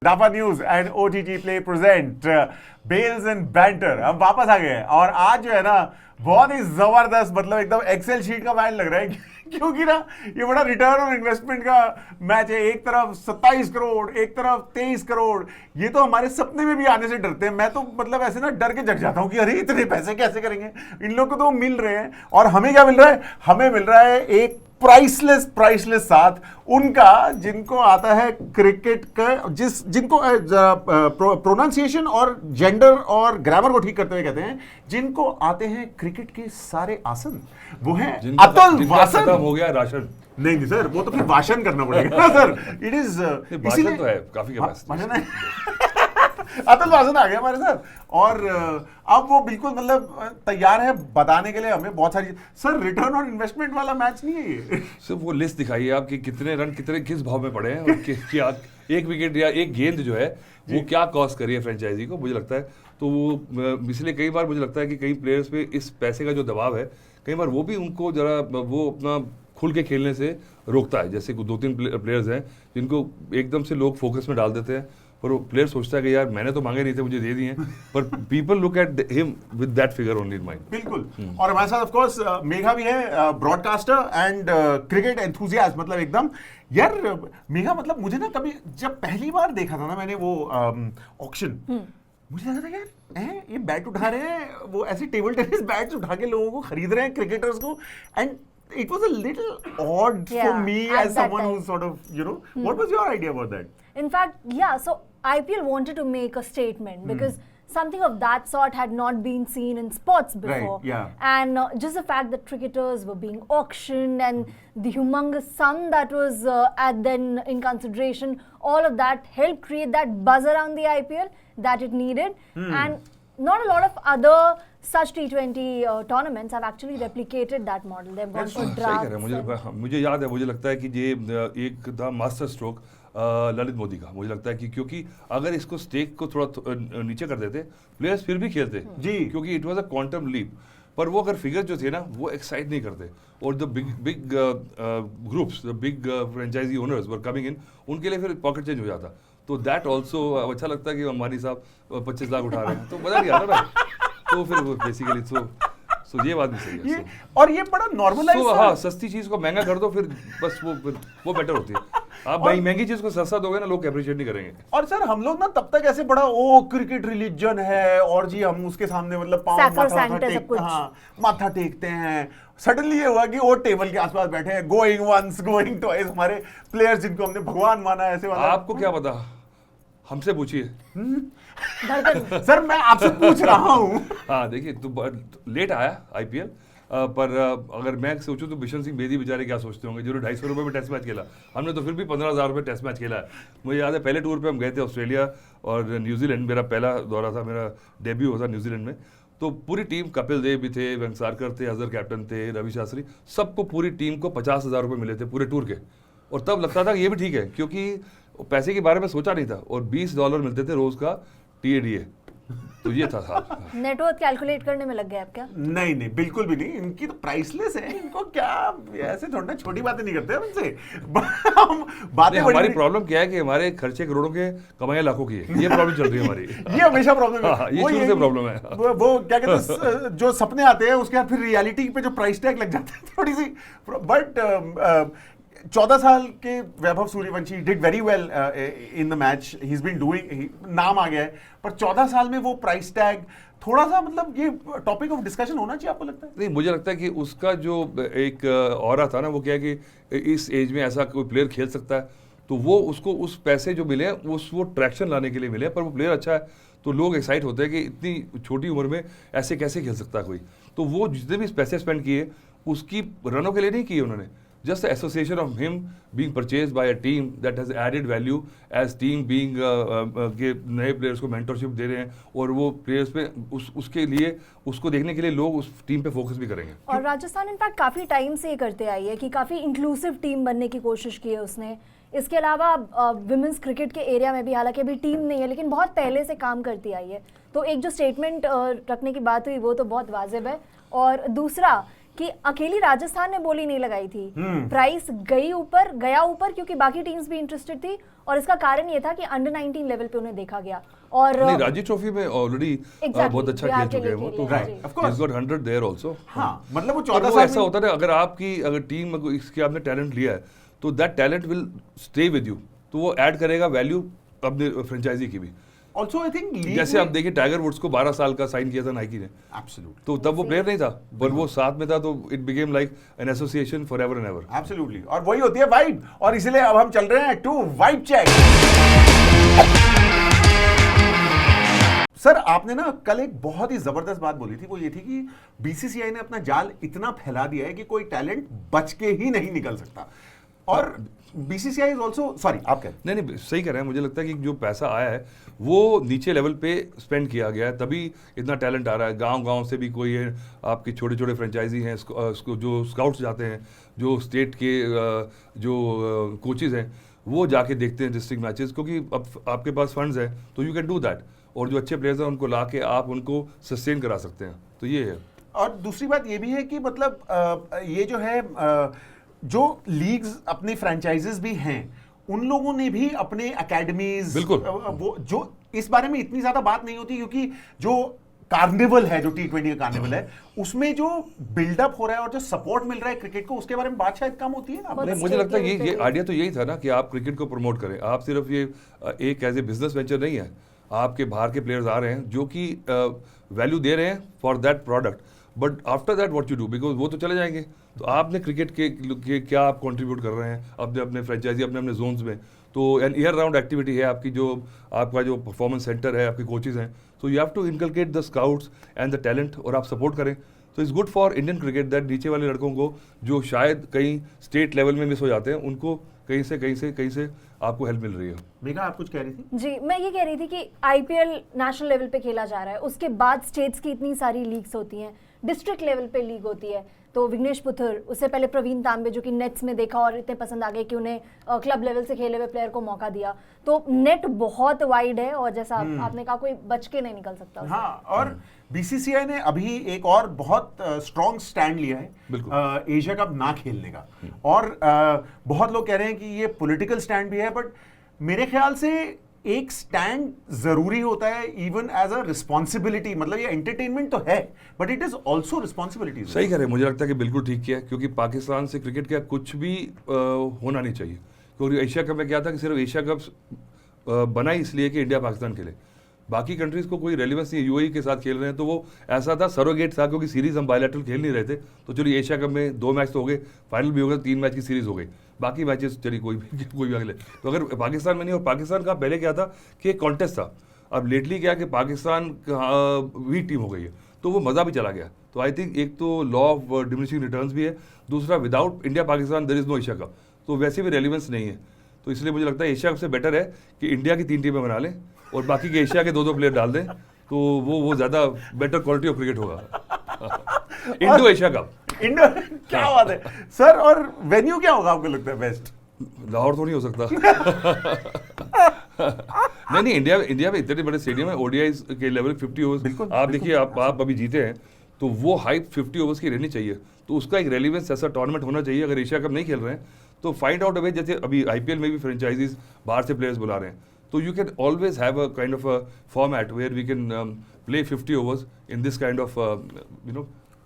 Rafa News and OTT Play present Bales and Banter। हम वापस आ गए हैं और आज जो है ना बहुत ही जबरदस्त, मतलब एकदम एक्सेल शीट का मैच लग रहा है क्योंकि ना ये बड़ा रिटर्न ऑन इन्वेस्टमेंट का मैच है। एक तरफ 27 करोड़, एक तरफ 23 करोड़। ये तो हमारे सपने में भी आने से डरते हैं। मैं तो मतलब ऐसे ना डर के जग जाता हूँ कि अरे इतने पैसे कैसे करेंगे। इन लोगों को तो मिल रहे हैं और हमें क्या मिल रहा है? हमें मिल रहा है एक प्राइसलेस साथ उनका, जिनको आता है क्रिकेट का, जिनको प्रोनाउंसिएशन और जेंडर और ग्रामर को ठीक करते हुए कहते हैं, जिनको आते हैं क्रिकेट के सारे आसन। वो है अतुल वासन। हो गया राशन। नहीं सर, वो तो फिर भाषण करना पड़ेगा सर। इट इज भाषण तो है काफी कैपेसिटी। अतुल वासन आ गया हमारे साथ और अब वो बिल्कुल मतलब तैयार है बताने के लिए हमें बहुत सारी। सर रिटर्न ऑन इन्वेस्टमेंट वाला मैच नहीं है ये। सिर्फ वो लिस्ट दिखाइए आप कि कितने रन किस भाव में पड़े हैं और क्या एक विकेट या एक गेंद जो है वो क्या कॉस्ट करी है फ्रेंचाइजी को। मुझे लगता है तो वो इसलिए कई बार मुझे लगता है कि कई प्लेयर्स पे इस पैसे का जो दबाव है, कई बार वो भी उनको जरा वो अपना खुल के खेलने से रोकता है। जैसे 2-3 प्लेयर्स हैं जिनको एकदम से लोग फोकस में डाल देते हैं, पर वो प्लेयर सोचता है कि यार मैंने तो मांगे नहीं थे, मुझे दे दिए। पर people look at him with that figure only in mind. बिल्कुल। और हमारे साथ ऑफ कोर्स मेघा भी है, ब्रॉडकास्टर एंड क्रिकेट एंथुसियास्ट। मतलब एकदम यार मेघा, मतलब मुझे ना कभी जब पहली बार देखा था ना मैंने वो ऑक्शन, मुझे लगा था यार ये बैट उठा रहे हैं, वो ऐसे टेबल टेनिस बैट्स उठा के लोगों को खरीद रहे हैं, क्रिकेटर्स को। And it was a little odd for me as someone who's sort of, you know, what was your idea about that? In fact, yeah, so IPL wanted to make a statement because something of that sort had not been seen in sports before. Right, yeah. And just the fact that cricketers were being auctioned and the humongous sum that was then in consideration, all of that helped create that buzz around the IPL that it needed. And not a lot of other such T20 tournaments have actually replicated that model. They've gone for drafts. मुझे याद है, मुझे लगता है कि ये एक था मास्टर स्ट्रोक ललित मोदी का। मुझे लगता है कि क्योंकि अगर इसको स्टेक को थोड़ा नीचे कर देते, प्लेयर्स फिर भी खेलते जी, क्योंकि it was a quantum leap. पर वो अगर फिगर जो थे ना वो एक्साइट नहीं करते, और the big groups, the big franchise owners were coming in, उनके लिए फिर पॉकेट चेंज हो जाता। तो दैट ऑल्सो अच्छा लगता है कि अंबानी साहब 25 लाख उठा रहे हैं, तो मजा नहीं आता ना। तो फिर वो बेसिकली तो ये बात भी सही है। और ये बड़ा नॉर्मलाइज। हाँ, सस्ती चीज को महंगा कर दो, फिर बस वो बेटर होती है। आप महंगी चीज को सस्ता दोगे ना, लोग अप्रिशिएट नहीं करेंगे। और सर हम लोग ना तब तक ऐसे बड़ा क्रिकेट रिलीजन है और जी हम उसके सामने मतलब माथा टेकते हैं। सडनली ये हुआ कि वो टेबल के आसपास बैठे हैं, गोइंग वंस गोइंग ट्वाइस, हमारे प्लेयर्स जिनको हमने भगवान माना, ऐसे वाला। आपको क्या पता, हमसे पूछिए। सर मैं आपसे पूछ रहा हूँ। हाँ देखिए, तो लेट आया आईपीएल, पर अगर मैं सोचूं तो बिशन सिंह बेदी बेचारे क्या सोचते होंगे, जो 250 रुपये में टेस्ट मैच खेला। हमने तो फिर भी 15,000 रुपये टेस्ट मैच खेला है। मुझे याद है पहले टूर पे हम गए थे ऑस्ट्रेलिया और न्यूजीलैंड, मेरा पहला दौरा था, मेरा डेब्यू हुआ था न्यूजीलैंड में। तो पूरी टीम, कपिल देव भी थे, वेंकसारकर थे, अजहर कैप्टन थे, रवि शास्त्री, सबको पूरी टीम को 50,000 रुपये मिले थे पूरे टूर के। और तब लगता था कि ये भी ठीक है, क्योंकि पैसे के बारे में सोचा नहीं था। और $20 मिलते थे रोज का TADA। तो ये था साहब। नेटवर्थ कैलकुलेट करने में लग गए आप क्या? नहीं बिल्कुल भी नहीं। इनकी तो प्राइसलेस है, इनको क्या ऐसे थोड़ा छोटी बातें नहीं करते उनसे। बातें हमारी प्रॉब्लम क्या है कि हमारे खर्चे करोड़ों के, कमाइयां लाखों की है। ये प्रॉब्लम चल रही है हमारी। ये हमेशा प्रॉब्लम है। ये शुरू से प्रॉब्लम है। वो क्या कहते हैं, जो सपने आते हैं उसके बाद फिर रियलिटी पे जो प्राइस टैग लग जाता है थोड़ी सी। बट 14 साल के Vaibhav Suryavanshi did very well in the match. He is been doing, नाम आ गया है। पर 14 साल में वो प्राइस टैग थोड़ा सा, मतलब ये टॉपिक ऑफ डिस्कशन होना चाहिए, आपको लगता है? नहीं, मुझे लगता है कि उसका जो एक ऑरा था ना, वो क्या है कि इस एज में ऐसा कोई प्लेयर खेल सकता है, तो वो उसको उस पैसे जो मिले वो ट्रैक्शन लाने के लिए मिले। पर वो प्लेयर अच्छा है तो लोग एक्साइट होते हैं कि इतनी छोटी उम्र में ऐसे कैसे खेल सकता है कोई। तो वो जितने भी पैसे स्पेंड किए उसकी रनों के लिए नहीं किए उन्होंने, just the association of him being purchased by a team that has added value as team being के नए प्लेयर्स को मेंटरशिप दे रहे हैं, और वो प्लेयर्स पे उसके लिए, उसको देखने के लिए लोग उस टीम पे फोकस भी करेंगे। और राजस्थान इनफैक्ट काफ़ी टाइम से ये करते आई है कि काफ़ी इंक्लूसिव टीम बनने की कोशिश की है उसने। इसके अलावा विमेंस क्रिकेट के एरिया में भी, हालांकि अभी टीम नहीं है, लेकिन बहुत पहले से काम करती आई है। तो एक जो स्टेटमेंट रखने की बात हुई वो तो बहुत वाजिब है। और दूसरा कि अकेली राजस्थान ने बोली नहीं लगाई थी, प्राइस गया ऊपर क्योंकि बाकी टीम्स भी इंटरेस्टेड थी, और इसका कारण ये था कि अंडर 19 लेवल पे उन्हें देखा गया। और नहीं, रणजी ट्रॉफी में ऑलरेडी बहुत अच्छा खेल चुके हैं वो, तो right of course he's got 100 there also। हाँ मतलब वो और 14 वो साल ऐसा होता है ना, अगर टीम इसके आपने टैलेंट लिया है तो that talent will stay with you, तो वो ऐड करेगा वैल्यू अपने फ्रेंचाइजी की भी। ऑल्सो आई थिंक जैसे आप देखिए टाइगर वुड्स को 12 साल का साइन किया था नाइकी ने, एब्सोल्युटली तो तब वो प्लेयर नहीं था, पर वो साथ में था, तो it became like an association for ever and ever. Absolutely, और वही होती है वाइब, और इसलिए अब हम चल रहे हैं टू वाइब चेक। सर आपने ना कल एक बहुत ही जबरदस्त बात बोली थी, वो ये थी कि बीसीसीआई ने अपना जाल इतना फैला दिया है कि कोई टैलेंट बच के ही नहीं निकल सकता, और बीसीसीआई इज आल्सो, सॉरी आप कह नहीं सही कह रहे हैं। मुझे लगता है कि जो पैसा आया है वो नीचे लेवल पे स्पेंड किया गया है, तभी इतना टैलेंट आ रहा है। गांव से भी कोई है, आपकी छोटे छोटे फ्रेंचाइजी हैं, जो स्काउट्स जाते हैं, जो स्टेट के जो कोचेज हैं, वो जाके देखते हैं डिस्ट्रिक्ट मैचेस, क्योंकि अब आपके पास फंड्स हैं तो यू कैन डू दैट, और जो अच्छे प्लेयर्स हैं उनको ला के आप उनको सस्टेन करा सकते हैं, तो ये है। और दूसरी बात ये भी है कि मतलब ये जो है जो लीग्स अपनी फ्रेंचाइजेस भी हैं, उन लोगों ने भी अपने एकेडमीज, बिल्कुल वो जो इस बारे में इतनी ज्यादा बात नहीं होती, क्योंकि जो कार्निवल है, जो T20 का कार्निवल है, उसमें जो बिल्डअप हो रहा है और जो सपोर्ट मिल रहा है क्रिकेट को, उसके बारे में बात शायद कम होती है ना। नहीं, मुझे लगता है ये आइडिया तो यही था ना कि आप क्रिकेट को प्रमोट करें। आप सिर्फ ये एक एज ए बिजनेस वेंचर नहीं है, आपके बाहर के प्लेयर्स आ रहे हैं जो कि वैल्यू दे रहे हैं for that product, but after that what you do, because वो तो चले जाएंगे, तो आपने क्रिकेट के क्या आप कंट्रीब्यूट कर रहे हैं अपने अपने फ्रेंचाइजी, अपने अपने जोन्स में। तो एन ईयर राउंड एक्टिविटी है आपकी, जो आपका जो परफॉर्मेंस सेंटर है, आपके कोचेज हैं, तो you have to inculcate the scouts and the talent, और आप सपोर्ट करें। तो it's good for Indian cricket that नीचे वाले लड़कों को जो शायद कहीं स्टेट लेवल में मिस हो जाते हैं, उनको कहीं से आपको हेल्प मिल रही है। मेघा आप कुछ कह रही थी? जी, मैं ये कह रही थी कि आईपीएल नेशनल लेवल पे खेला जा रहा है, उसके बाद स्टेट्स की इतनी सारी लीग्स होती हैं, डिस्ट्रिक्ट लेवल पे लीग होती है, तो विघ्नेश पुथुर, उससे पहले प्रवीण तांबे जो कि नेट्स में देखा और इतने पसंद आ गए कि उन्हें क्लब लेवल से खेले हुए प्लेयर को मौका दिया। तो नेट बहुत वाइड है, और जैसा आपने कहा कोई बच के नहीं निकल सकता। हाँ, और बीसीसीआई ने अभी एक और बहुत स्ट्रॉन्ग स्टैंड लिया है एशिया कप ना खेलने का, और बहुत लोग कह रहे हैं कि ये पॉलिटिकल स्टैंड भी है, बट मेरे ख्याल से एक स्टैंड जरूरी होता है इवन एज अ रिस्पॉन्सिबिलिटी। मतलब ये एंटरटेनमेंट तो है, but it is also responsibility. सही कह रहे हैं, मुझे लगता है कि बिल्कुल ठीक किया, क्योंकि पाकिस्तान से क्रिकेट का कुछ भी होना नहीं चाहिए, क्योंकि एशिया कप में क्या था कि सिर्फ एशिया कप बना ही इसलिए कि इंडिया पाकिस्तान खेले, बाकी कंट्रीज को कोई रेलिवेंस नहीं। यूएई के साथ खेल रहे हैं तो वो ऐसा था, सरोगेट था, क्योंकि सीरीज हम बायलैटरल खेल नहीं रहे थे, तो चलिए एशिया कप में 2 मैच तो हो गए, फाइनल भी हो गया, 3 मैच की सीरीज हो गई, बाकी मैचेस चलिए कोई भी अगले। तो अगर पाकिस्तान में नहीं, और पाकिस्तान का पहले क्या था कि एक कॉन्टेस्ट था, अब लेटली क्या कि पाकिस्तान वीक टीम हो गई है, तो वो मज़ा भी चला गया। तो आई थिंक एक तो लॉ ऑफ डिमिनिशिंग रिटर्न्स भी है, दूसरा without India Pakistan there is no Asia cup, तो वैसे भी रेलिवेंस नहीं है। तो इसलिए मुझे लगता है एशिया कप से बेटर है कि इंडिया की 3 टीमें बना लें और बाकी के एशिया के 2-2 प्लेयर डाल दें, तो वो ज़्यादा बेटर क्वालिटी ऑफ क्रिकेट होगा। इंडो एशिया कप, इंडो, क्या बात है सर। और वेन्यू क्या होगा आपको लगता है बेस्ट? लाहौर तो नहीं हो सकता। नहीं, इंडिया में इतने बड़े स्टेडियम है, ओडीआई के लेवल 50 ओवर्स, आप देखिए आप अभी जीते हैं, तो वो हाइप 50 ओवर्स की रहनी चाहिए, तो उसका एक रेलिवेंस ऐसा टूर्नामेंट होना चाहिए। अगर एशिया कप नहीं खेल रहे हैं तो फाइंड आउट अ वे, जैसे अभी आईपीएल में भी फ्रेंचाइजीज बाहर से प्लेयर्स बुला रहे हैं, तो you can always have a kind of a format where we can play 50 overs in this kind of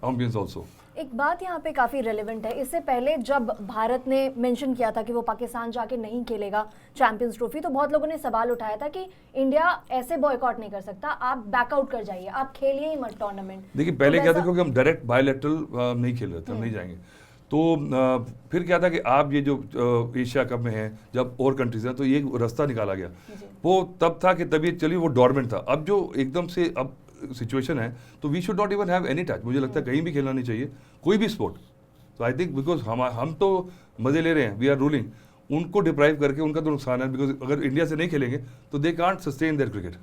ambience also. एक बात यहाँ पे काफ़ी रेलेवेंट है, इससे पहले जब भारत ने मेंशन किया था कि वो पाकिस्तान जाके नहीं खेलेगा चैंपियंस ट्रॉफी, तो बहुत लोगों ने सवाल उठाया था कि इंडिया ऐसे बॉयकॉट नहीं कर सकता, आप बैकआउट कर जाइए, आप खेलिए ही मत टूर्नामेंट। देखिए पहले क्या था, क्योंकि हम डायरेक्ट बायलैटरल नहीं खेल रहे थे, हम नहीं जाएंगे, तो फिर क्या था कि आप ये जो एशिया कप में है, जब और कंट्रीज हैं, तो ये रास्ता निकाला गया। वो तब था कि तभी चलिए वो डोरमेंट था, अब जो एकदम से अब सिचुएशन है, तो we should not even have any touch. मुझे लगता है कहीं भी खेलना नहीं चाहिए कोई भी स्पोर्ट। तो आई थिंक बिकॉज हम तो मजे ले रहे हैं, वी आर रूलिंग, उनको डिप्राइव करके उनका तो नुकसान है, बिकॉज अगर इंडिया से नहीं खेलेंगे तो they can't sustain their cricket.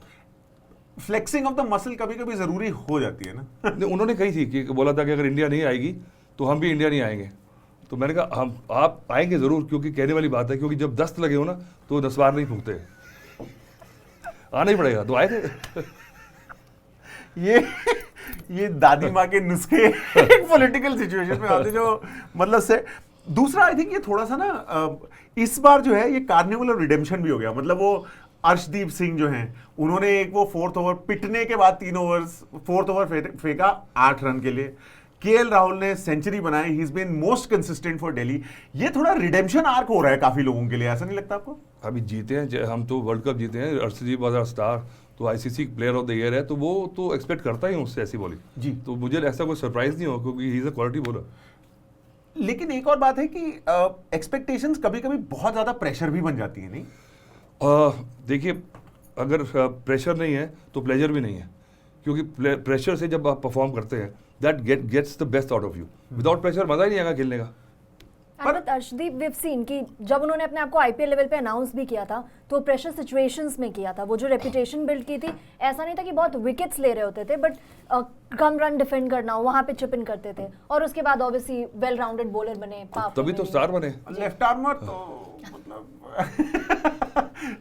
Flexing of the muscle कभी कभी जरूरी हो जाती है ना। उन्होंने कही थी कि बोला था कि अगर इंडिया नहीं आएगी तो हम भी इंडिया नहीं आएंगे, तो मैंने कहा हम आप आएंगे जरूर, क्योंकि कहने वाली बात है, क्योंकि जब दस्त लगे हो ना तो नस्वार नहीं फूकते, आना ही पड़ेगा। तो आए थे। ये दादी माँ के नुस्खे एक पॉलिटिकल सिचुएशन में आते जो मतलब से। दूसरा आई थिंक ये थोड़ा सा ना इस बार जो है ये कार्निवल और रिडेम्पशन भी हो गया। मतलब वो अर्शदीप सिंह जो हैं उन्होंने एक वो 4th ओवर पिटने के बाद 3 ओवर्स 4th ओवर फेंका 8 रन के लिए। केएल राहुल ने सेंचुरी बनाई, he is been most consistent for Delhi. ये थोड़ा रिडेम्पशन आर्क हो रहा है काफी लोगों के लिए, ऐसा नहीं लगता आपको? अभी जीते हैं हम तो, वर्ल्ड कप जीते हैं, अर्शदीप वाज आवर स्टार, तो ICC player of the year है, तो वो तो एक्सपेक्ट करता ही हूँ उससे ऐसी बॉलिंग जी। तो मुझे ऐसा कोई सरप्राइज नहीं हो क्योंकि ही इज अ क्वालिटी बॉलर। लेकिन एक और बात है कि एक्सपेक्टेशंस कभी कभी बहुत ज्यादा प्रेशर भी बन जाती है, नहीं? देखिए अगर प्रेशर नहीं है तो प्लेजर भी नहीं है, क्योंकि प्रेशर से जब आप परफॉर्म करते हैं that gets the best out of you. Without pressure मजा ही नहीं आएगा खेलने का। And with Arshdeep we've seen कि जब उन्होंने अपने आप को आईपीएल लेवल पे अनाउंस भी किया था तो प्रेशर सिचुएशंस में किया था। वो जो रेपुटेशन बिल्ड की थी, ऐसा नहीं था कि बहुत विकेट्स ले रहे होते थे, बट कम रन डिफेंड करना हो वहाँ पे चिप इन करते थे, और उसके बाद ऑब्वियसली वेल राउंडेड बॉलर बने, तभी तो स्टार बने। लेफ्ट आर्मर तो मतलब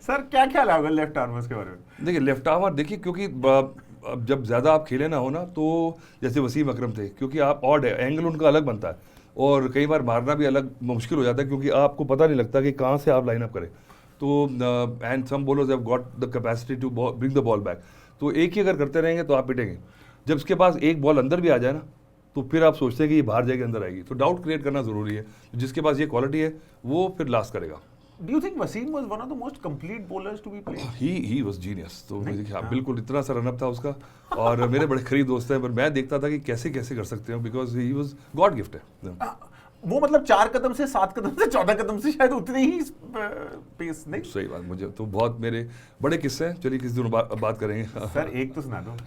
सर क्या ख्याल है लेफ्ट आर्मर्स के बारे में? देखिए लेफ्ट आर्मर देखिए, क्योंकि अब जब ज़्यादा आप खेले ना हो ना, तो जैसे वसीम अकरम थे, क्योंकि आप ऑड है, एंगल उनका अलग बनता है और कई बार मारना भी अलग मुश्किल हो जाता है क्योंकि आपको पता नहीं लगता कि कहाँ से आप लाइन अप करें। तो and some bowlers have got the capacity to bring the ball back, तो एक ही अगर करते रहेंगे तो आप पिटेंगे। जब उसके पास एक बॉल अंदर भी आ जाए ना तो फिर आप सोचते हैं कि ये बाहर जाएगी अंदर आएगी, तो डाउट क्रिएट करना ज़रूरी है। जिसके पास ये क्वालिटी है वो फिर लास्ट करेगा। Do you think Wasim was one of the most complete bowlers to be played? He was genius। तो देखिए हाँ, बिल्कुल इतना सा रनअप था उसका, और मेरे बड़े करीब दोस्त हैं, पर मैं देखता था कि कैसे कैसे कर सकते हैं, because he was God gift है। वो मतलब 4 कदम से 7 कदम से 14 कदम से शायद उतने ही पेस नहीं। सही बात, मुझे तो बहुत मेरे बड़े किस्से हैं, चलिए किसी दिन बात करेंगे। सर एक तो सुना दो।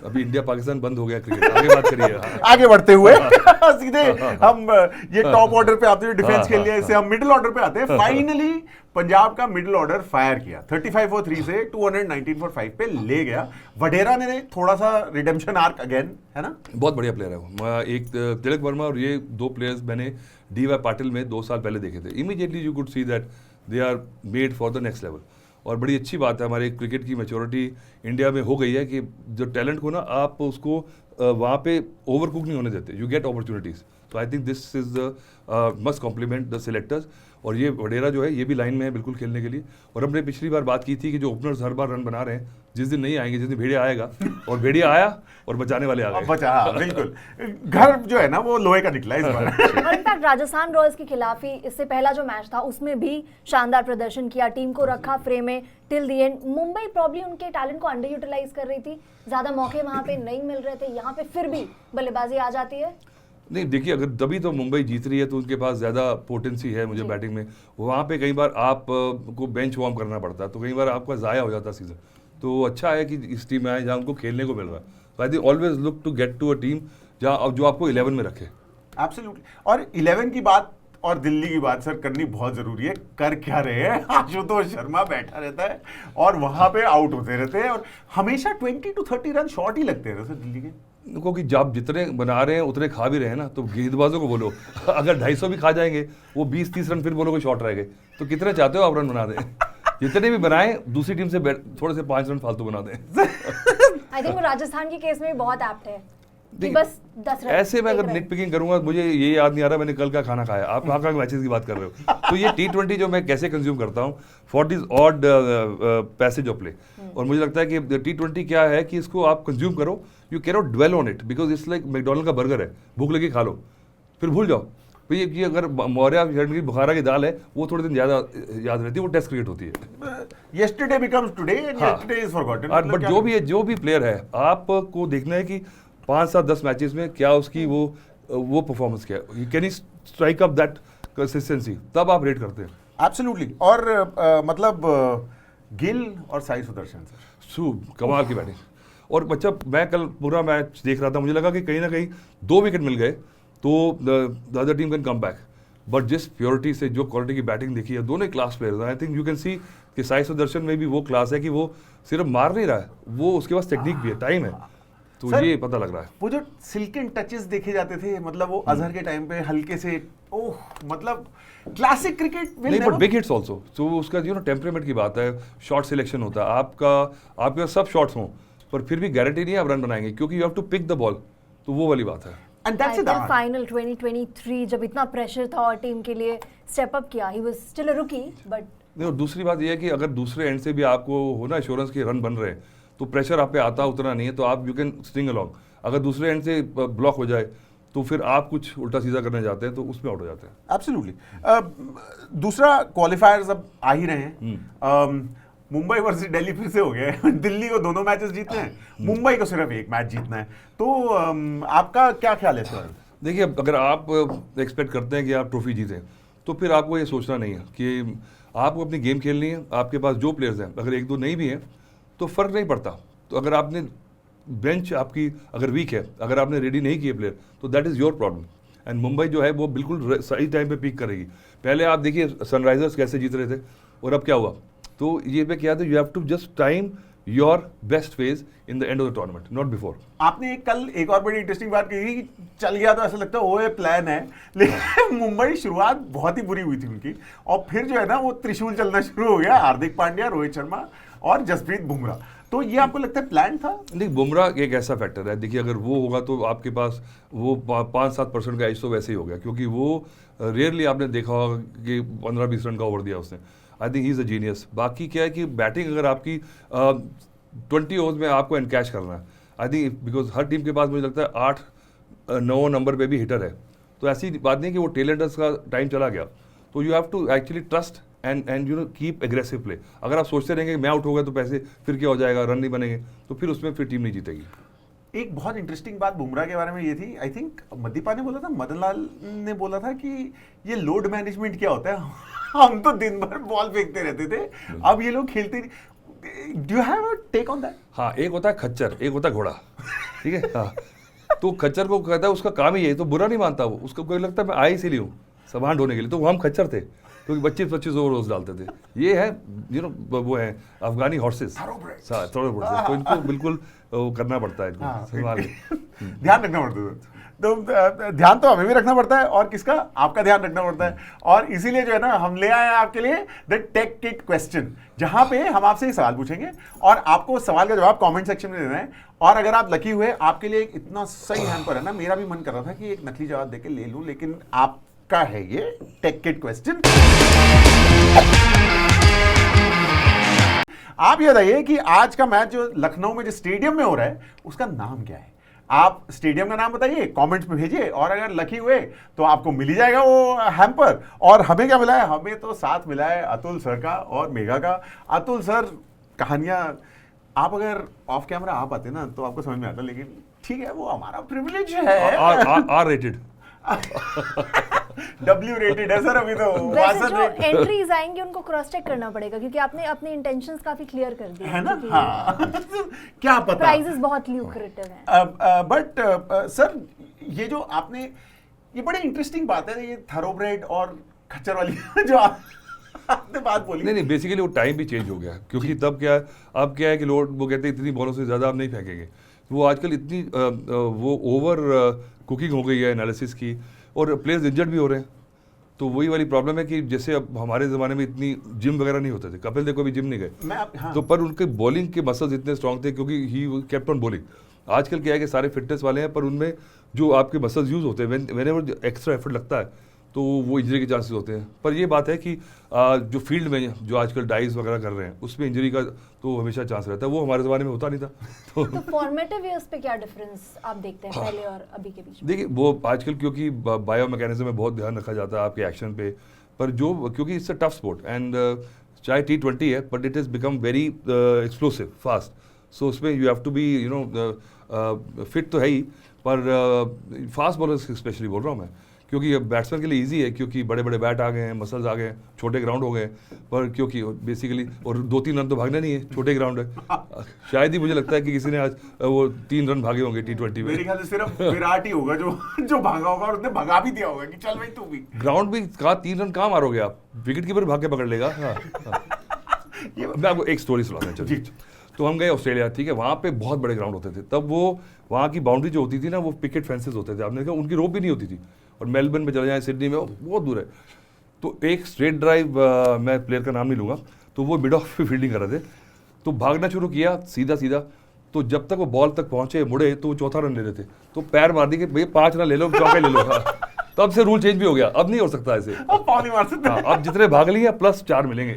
अभी इंडिया पाकिस्तान बंद हो गया क्रिकेट, आगे बात करिए। आगे बढ़ते हुए सीधे हम ये टॉप ऑर्डर पे आते हुए डिफेंस खेल लिया, इससे हम मिडिल ऑर्डर पे आते हैं। फाइनली पंजाब का मिडिल ऑर्डर फायर किया, 35 for 3 से 219 for 5 पे ले गया। वडेरा ने थोड़ा सा रिडेम्पशन आर्क अगेन, है ना? बहुत बढ़िया प्लेयर है वो। एक तिलक वर्मा और ये 2 प्लेयर्स मैंने डीवाई पाटिल में 2 साल पहले देखे थे। Immediately you could see that they are made for the next level. और बड़ी अच्छी बात है, हमारे क्रिकेट की मैच्योरिटी इंडिया में हो गई है कि जो टैलेंट को ना आप उसको वहाँ पे ओवर कुक नहीं होने देते, यू गेट अपॉर्चुनिटीज़। तो I think this is the must compliment the selectors. और ये वडेरा जो है ये भी लाइन में है बिल्कुल खेलने के लिए। और हमने पिछली बार बात की थी कि जो ओपनर्स हर बार रन बना रहे हैं, जिस दिन नहीं आएंगे, जिस दिन भेड़िया आएगा, और भेड़िया आया और बचाने वाले आ गए। बचा, हाँ, बिल्कुल। घर जो है ना वो लोहे का निकला इस बार। और इनफैक्ट राजस्थान रॉयल्स के खिलाफ ही इससे पहला जो मैच था उसमें भी शानदार प्रदर्शन किया, टीम को रखा फ्रेम में till the and. Mumbai probably उनके टैलेंट को अंडर यूटिलाइज कर रही थी, ज्यादा मौके वहां पे नहीं मिल रहे थे, यहाँ पे फिर भी बल्लेबाजी आ जाती है। नहीं देखिए, अगर तभी तो मुंबई जीत रही है, तो उनके पास ज़्यादा पोटेंसी है मुझे बैटिंग में। वहाँ पे कई बार आप को बेंच वार्म करना पड़ता है, तो कई बार आपका ज़ाया हो जाता है सीजन। तो अच्छा है कि इस टीम में आए जहाँ उनको खेलने को मिल रहा है। तो I think always look to get to a team जहाँ जो आपको 11 में रखे। एब्सोल्युटली। और 11 की बात और दिल्ली की बात सर करनी बहुत जरूरी है। कर क्या रहे हैं? आशुतोष शर्मा बैठा रहता है और वहां पे आउट होते रहते हैं, और हमेशा 20 to 30 रन शॉर्ट ही लगते हैं सर दिल्ली के। क्योंकि जब जितने बना रहे हैं उतने खा भी रहे हैं ना, तो गेंदबाजों को बोलो अगर 250 भी खा जाएंगे, वो 20-30 रन फिर बोलोगे शॉर्ट रह गए, तो कितने चाहते हो आप रन बना दें? जितने भी बनाएं दूसरी टीम से थोड़े से 5 रन फालतू बना दें। आई थिंक वो राजस्थान के केस में भी बहुत एप्ट है कि बस 10 रन। ऐसे मैं अगर निट पिकिंग करूंगा, मुझे ये याद नहीं आ रहा मैंने कल का खाना खाया। आप कहाँ मैचेस की बात कर रहे हो? तो ये T20 जो मैं कैसे कंज्यूम करता हूँ, 40 ऑड पैसेज ऑफ प्ले, और मुझे लगता है कि T20 क्या है कि इसको आप कंज्यूम करो, you can not dwell on it, because it's like McDonald का बर्गर है, भूख लगी खा लो फिर भूल जाओ। तो ये अगर मौर्या की बुखारा की दाल है, वो थोड़े दिन ज़्यादा याद रहती है, वो टेस्ट क्रिकेट होती है। Yesterday becomes today and yesterday is forgotten। But जो भी प्लेयर है, आपको देखना है कि 5-7-10 मैचेस में क्या उसकी वो परफॉर्मेंस क्या है, can he strike up that consistency, तब आप रेट करते हैं। एब्सोल्युटली। और मतलब गिल और साई सुदर्शन सर, कमाल की बैटिंग। और बच्चा, मैं कल पूरा मैच देख रहा था, मुझे लगा कि कहीं ना कहीं 2 विकेट मिल गए तो the other team can come back, but जिस प्योरिटी से जो क्वालिटी की बैटिंग देखी है, दोनों class players. I think you can see कि साई सुदर्शन में भी वो क्लास है कि वो सिर्फ मार नहीं रहा है, वो उसके पास टेक्निक भी है, टाइम है, तो सर, ये पता लग रहा है। वो जो सिल्कन टचेस देखे जाते थे, मतलब वो अजहर के टाइम पे हल्के से, ओह मतलब क्लासिक क्रिकेट। नहीं बट बिग हिट्स आल्सो, तो उसका टेम्परामेंट की बात है, शॉट सिलेक्शन होता है, आपके पास सब शॉट्स हों पर फिर भी गारंटी नहीं है आप रन बनाएंगे, क्योंकि you have to pick the ball, तो वो वाली बात है। And that's it. फाइनल 2023 जब इतना प्रेशर था और टीम के लिए स्टेप अप किया, ही वाज स्टिल अ रूकी, बट देखो दूसरी बात यह है कि अगर दूसरे एंड से भी आपको हो ना एश्योरेंस के रन बन रहे हैं, तो प्रेशर आप पे आता उतना नहीं है, तो आप यू कैन स्ट्रिंग अलॉन्ग। अगर दूसरे एंड से ब्लॉक हो जाए तो फिर आप कुछ उल्टा सीधा करने जाते हैं, तो उसमें आउट हो जाते हैं। एब्सोल्युटली। दूसरा क्वालिफायर्स अब आ ही रहे हैं। मुंबई वर्सेस दिल्ली फिर से हो गया है। दिल्ली को दोनों मैचेस जीतने हैं, मुंबई को सिर्फ एक मैच जीतना है। तो आपका क्या ख्याल है इस बारे में? देखिए, अगर आप एक्सपेक्ट करते हैं कि आप ट्रॉफी जीतें, तो फिर आपको ये सोचना नहीं है कि आपको अपनी गेम खेलनी है। आपके पास जो प्लेयर्स हैं, अगर एक दो नहीं भी हैं तो फ़र्क नहीं पड़ता। तो अगर आपने बेंच आपकी अगर वीक है, अगर आपने रेडी नहीं किए प्लेयर, तो that is your problem. And Mumbai जो है वो बिल्कुल सही टाइम पे पीक करेगी। पहले आप देखिए सनराइजर्स कैसे जीत रहे थे, और अब क्या हुआ। तो ये पे क्या था, you have to just time your best phase in the end of the tournament, not before. आपने कल एक और बड़ी इंटरेस्टिंग बात कही कि चल गया तो ऐसा लगता है वो ये प्लान है, लेकिन मुंबई शुरुआत बहुत ही बुरी हुई थी उनकी, और फिर जो है ना वो त्रिशूल चलना शुरू हो गया। हार्दिक पांड्या, रोहित शर्मा और जसप्रीत बुमराह। तो ये आपको लगता है प्लान था? नहीं, बुमराह एक ऐसा फैक्टर है, देखिए अगर वो होगा तो आपके पास वो 5-7% का एज तो वैसे ही हो गया, क्योंकि वो रेयरली आपने देखा होगा कि 15-20 रन का ओवर दिया उसने। I think he is a genius. बाकी क्या है कि बैटिंग अगर आपकी 20 ओवर्स में आपको एनकैश करना है, आई थिंक बिकॉज हर टीम के पास मुझे लगता है 8-9 नंबर पे भी हिटर है, तो ऐसी बात नहीं कि वो टेलेंटर्स का टाइम चला गया। तो you have to actually trust and you know keep aggressive play. अगर आप सोचते रहेंगे कि मैं आउट हो गया तो पैसे फिर क्या हो जाएगा, रन नहीं बनेंगे, तो फिर उसमें फिर टीम नहीं जीतेगी। एक बहुत इंटरेस्टिंग बात बुमराह के बारे में ये थी, आई थिंक मदीपा ने बोला था, मदन लाल ने बोला था कि ये लोड मैनेजमेंट क्या होता है। हम तो दिन भर बॉल फेंकते रहते थे, अब ये लोग खेलते नहीं। Do you have a take on that? हाँ, एक होता है खच्चर, एक होता है घोड़ा, ठीक है। हाँ, तो खच्चर को कहता है उसका काम ही यही, तो बुरा नहीं मानता वो, उसको कोई लगता है मैं आई इसीलिए हूँ सामान ढोने के लिए, तो हम खच्चर थे, क्योंकि 25-25 ओवर रोज डालते थे। ये है यू नो वो है अफगानी हॉर्सेस, तो इनको बिल्कुल वो करना पड़ता है, इनको संभाल के। ध्यान रखना पड़ता है। तो ध्यान तो हमें भी रखना पड़ता है, और किसका? आपका ध्यान रखना पड़ता है। और इसीलिए जो है ना हम ले आए हैं आपके लिए द टेक किट क्वेश्चन, जहां पे हम आपसे सवाल पूछेंगे और आपको सवाल का जवाब कमेंट सेक्शन में देना है। और अगर आप लकी हुए, आपके लिए एक इतना सही हैम्पर है ना, मेरा भी मन कर रहा था कि एक नकली जवाब देके ले लूं, लेकिन आपका है ये टेक किट क्वेश्चन। आप ये बताइए कि आज का मैच जो लखनऊ में जो स्टेडियम में हो रहा है उसका नाम क्या है? आप स्टेडियम का नाम बताइए, कमेंट्स में भेजिए, और अगर लकी हुए तो आपको मिल ही जाएगा वो हैम्पर। और हमें क्या मिला है? हमें तो साथ मिला है अतुल सर का और मेघा का। अतुल सर, कहानियां आप अगर ऑफ कैमरा आ पाते ना तो आपको समझ में आता, लेकिन ठीक है, वो हमारा प्रिविलेज है। आर रेटेड W रेटेड है सर अभी तो। वैसे जो एंट्रीज आएंगी उनको क्रॉस चेक करना पड़ेगा, क्योंकि आपने अपनी इंटेंशंस काफी क्लियर कर दी है ना। हाँ। क्या पता, प्राइजेस बहुत ल्यूक्रेटिव हैं। बट सर ये जो आपने, ये बड़ी इंटरेस्टिंग बात है, ये थरोब्रेड और खच्चर वाली जो आपने बात बोली। नहीं, बेसिकली वो टाइम भी चेंज हो गया, क्योंकि तब क्या है, अब क्या है कि लोग वो कहते हैं इतनी बॉलों से ज़्यादा आप नहीं फेंकेंगे। वो आजकल इतनी वो ओवर कुकिंग हो गई है एनालिसिस की, और प्लेयर्स इंजर्ड भी हो रहे हैं। तो वही वाली प्रॉब्लम है कि जैसे अब हमारे ज़माने में इतनी जिम वगैरह नहीं होते थे, कपिल देव को भी जिम नहीं गए, हाँ। तो पर उनके बॉलिंग के मसल्स इतने स्ट्रांग थे क्योंकि ही केप्ट ऑन बॉलिंग। आजकल क्या है कि सारे फिटनेस वाले हैं, पर उनमें जो आपके मसल्स यूज़ होते हैं, व्हेनेवर एक्स्ट्रा एफर्ट लगता है तो वो इंजरी के चांसेस होते हैं। पर ये बात है कि जो फील्ड में जो आजकल डाइज वगैरह कर रहे हैं उसमें इंजरी का तो हमेशा चांस रहता है, वो हमारे ज़माने में होता नहीं था। तो फॉर्मेटिव ईयर्स पे क्या डिफरेंस आप देखते हैं पहले और अभी के बीच में? देखिए, वो आजकल क्योंकि बायो मैकेनिज्म में बहुत ध्यान रखा जाता है आपके एक्शन पे, पर जो क्योंकि it's a tough sport, and चाहे T20 है, but it is become very explosive fast, so उसमें you have to be you know fit तो है ही, पर फास्ट बॉलर्स स्पेशली बोल रहा हूँ मैं, क्योंकि बैट्समैन के लिए इजी है, क्योंकि बड़े बड़े बैट आ गए हैं, मसल्स आ गए हैं, छोटे ग्राउंड हो गए, पर क्योंकि बेसिकली और 2-3 रन तो भागना नहीं है, छोटे ग्राउंड है। शायद ही मुझे लगता है कि किसी ने आज वो 3 रन भागे होंगे T20 में। मेरे ख्याल से सिर्फ विराट ही होगा जो भागा होगा, और उसने भगा भी दिया होगा कि चल भाई तू भी। ग्राउंड भी कहा 3 रन कहाँ मारोगे आप, विकेट कीपर भाग के पकड़ लेगा। हाँ। मैं आपको एक स्टोरी सुनाता हूँ, चलिए। तो हम गए ऑस्ट्रेलिया, ठीक है, वहाँ पे बहुत बड़े ग्राउंड होते थे, तब वो वहाँ की बाउंड्री जो होती थी ना, वो पिकेट फेंसेस होते थे, आपने देखा, उनकी रोप भी नहीं होती थी। और मेलबर्न में चले जाएं, सिडनी में, वो बहुत दूर है। तो एक स्ट्रेट ड्राइव, मैं प्लेयर का नाम नहीं लूँगा, तो वो मिड ऑफ फील्डिंग कर रहे थे, तो भागना शुरू किया सीधा सीधा, तो जब तक वो बॉल तक पहुंचे मुड़े तो वो चौथा रन ले रहे थे, तो पैर मार दी कि भैया 5 रन ले लो, चौके ले लो। हाँ। तब से रूल चेंज भी हो गया, अब नहीं हो सकता ऐसे। अब पाव नहीं मार सकते। हाँ, अब जितने भाग लिए प्लस 4 मिलेंगे।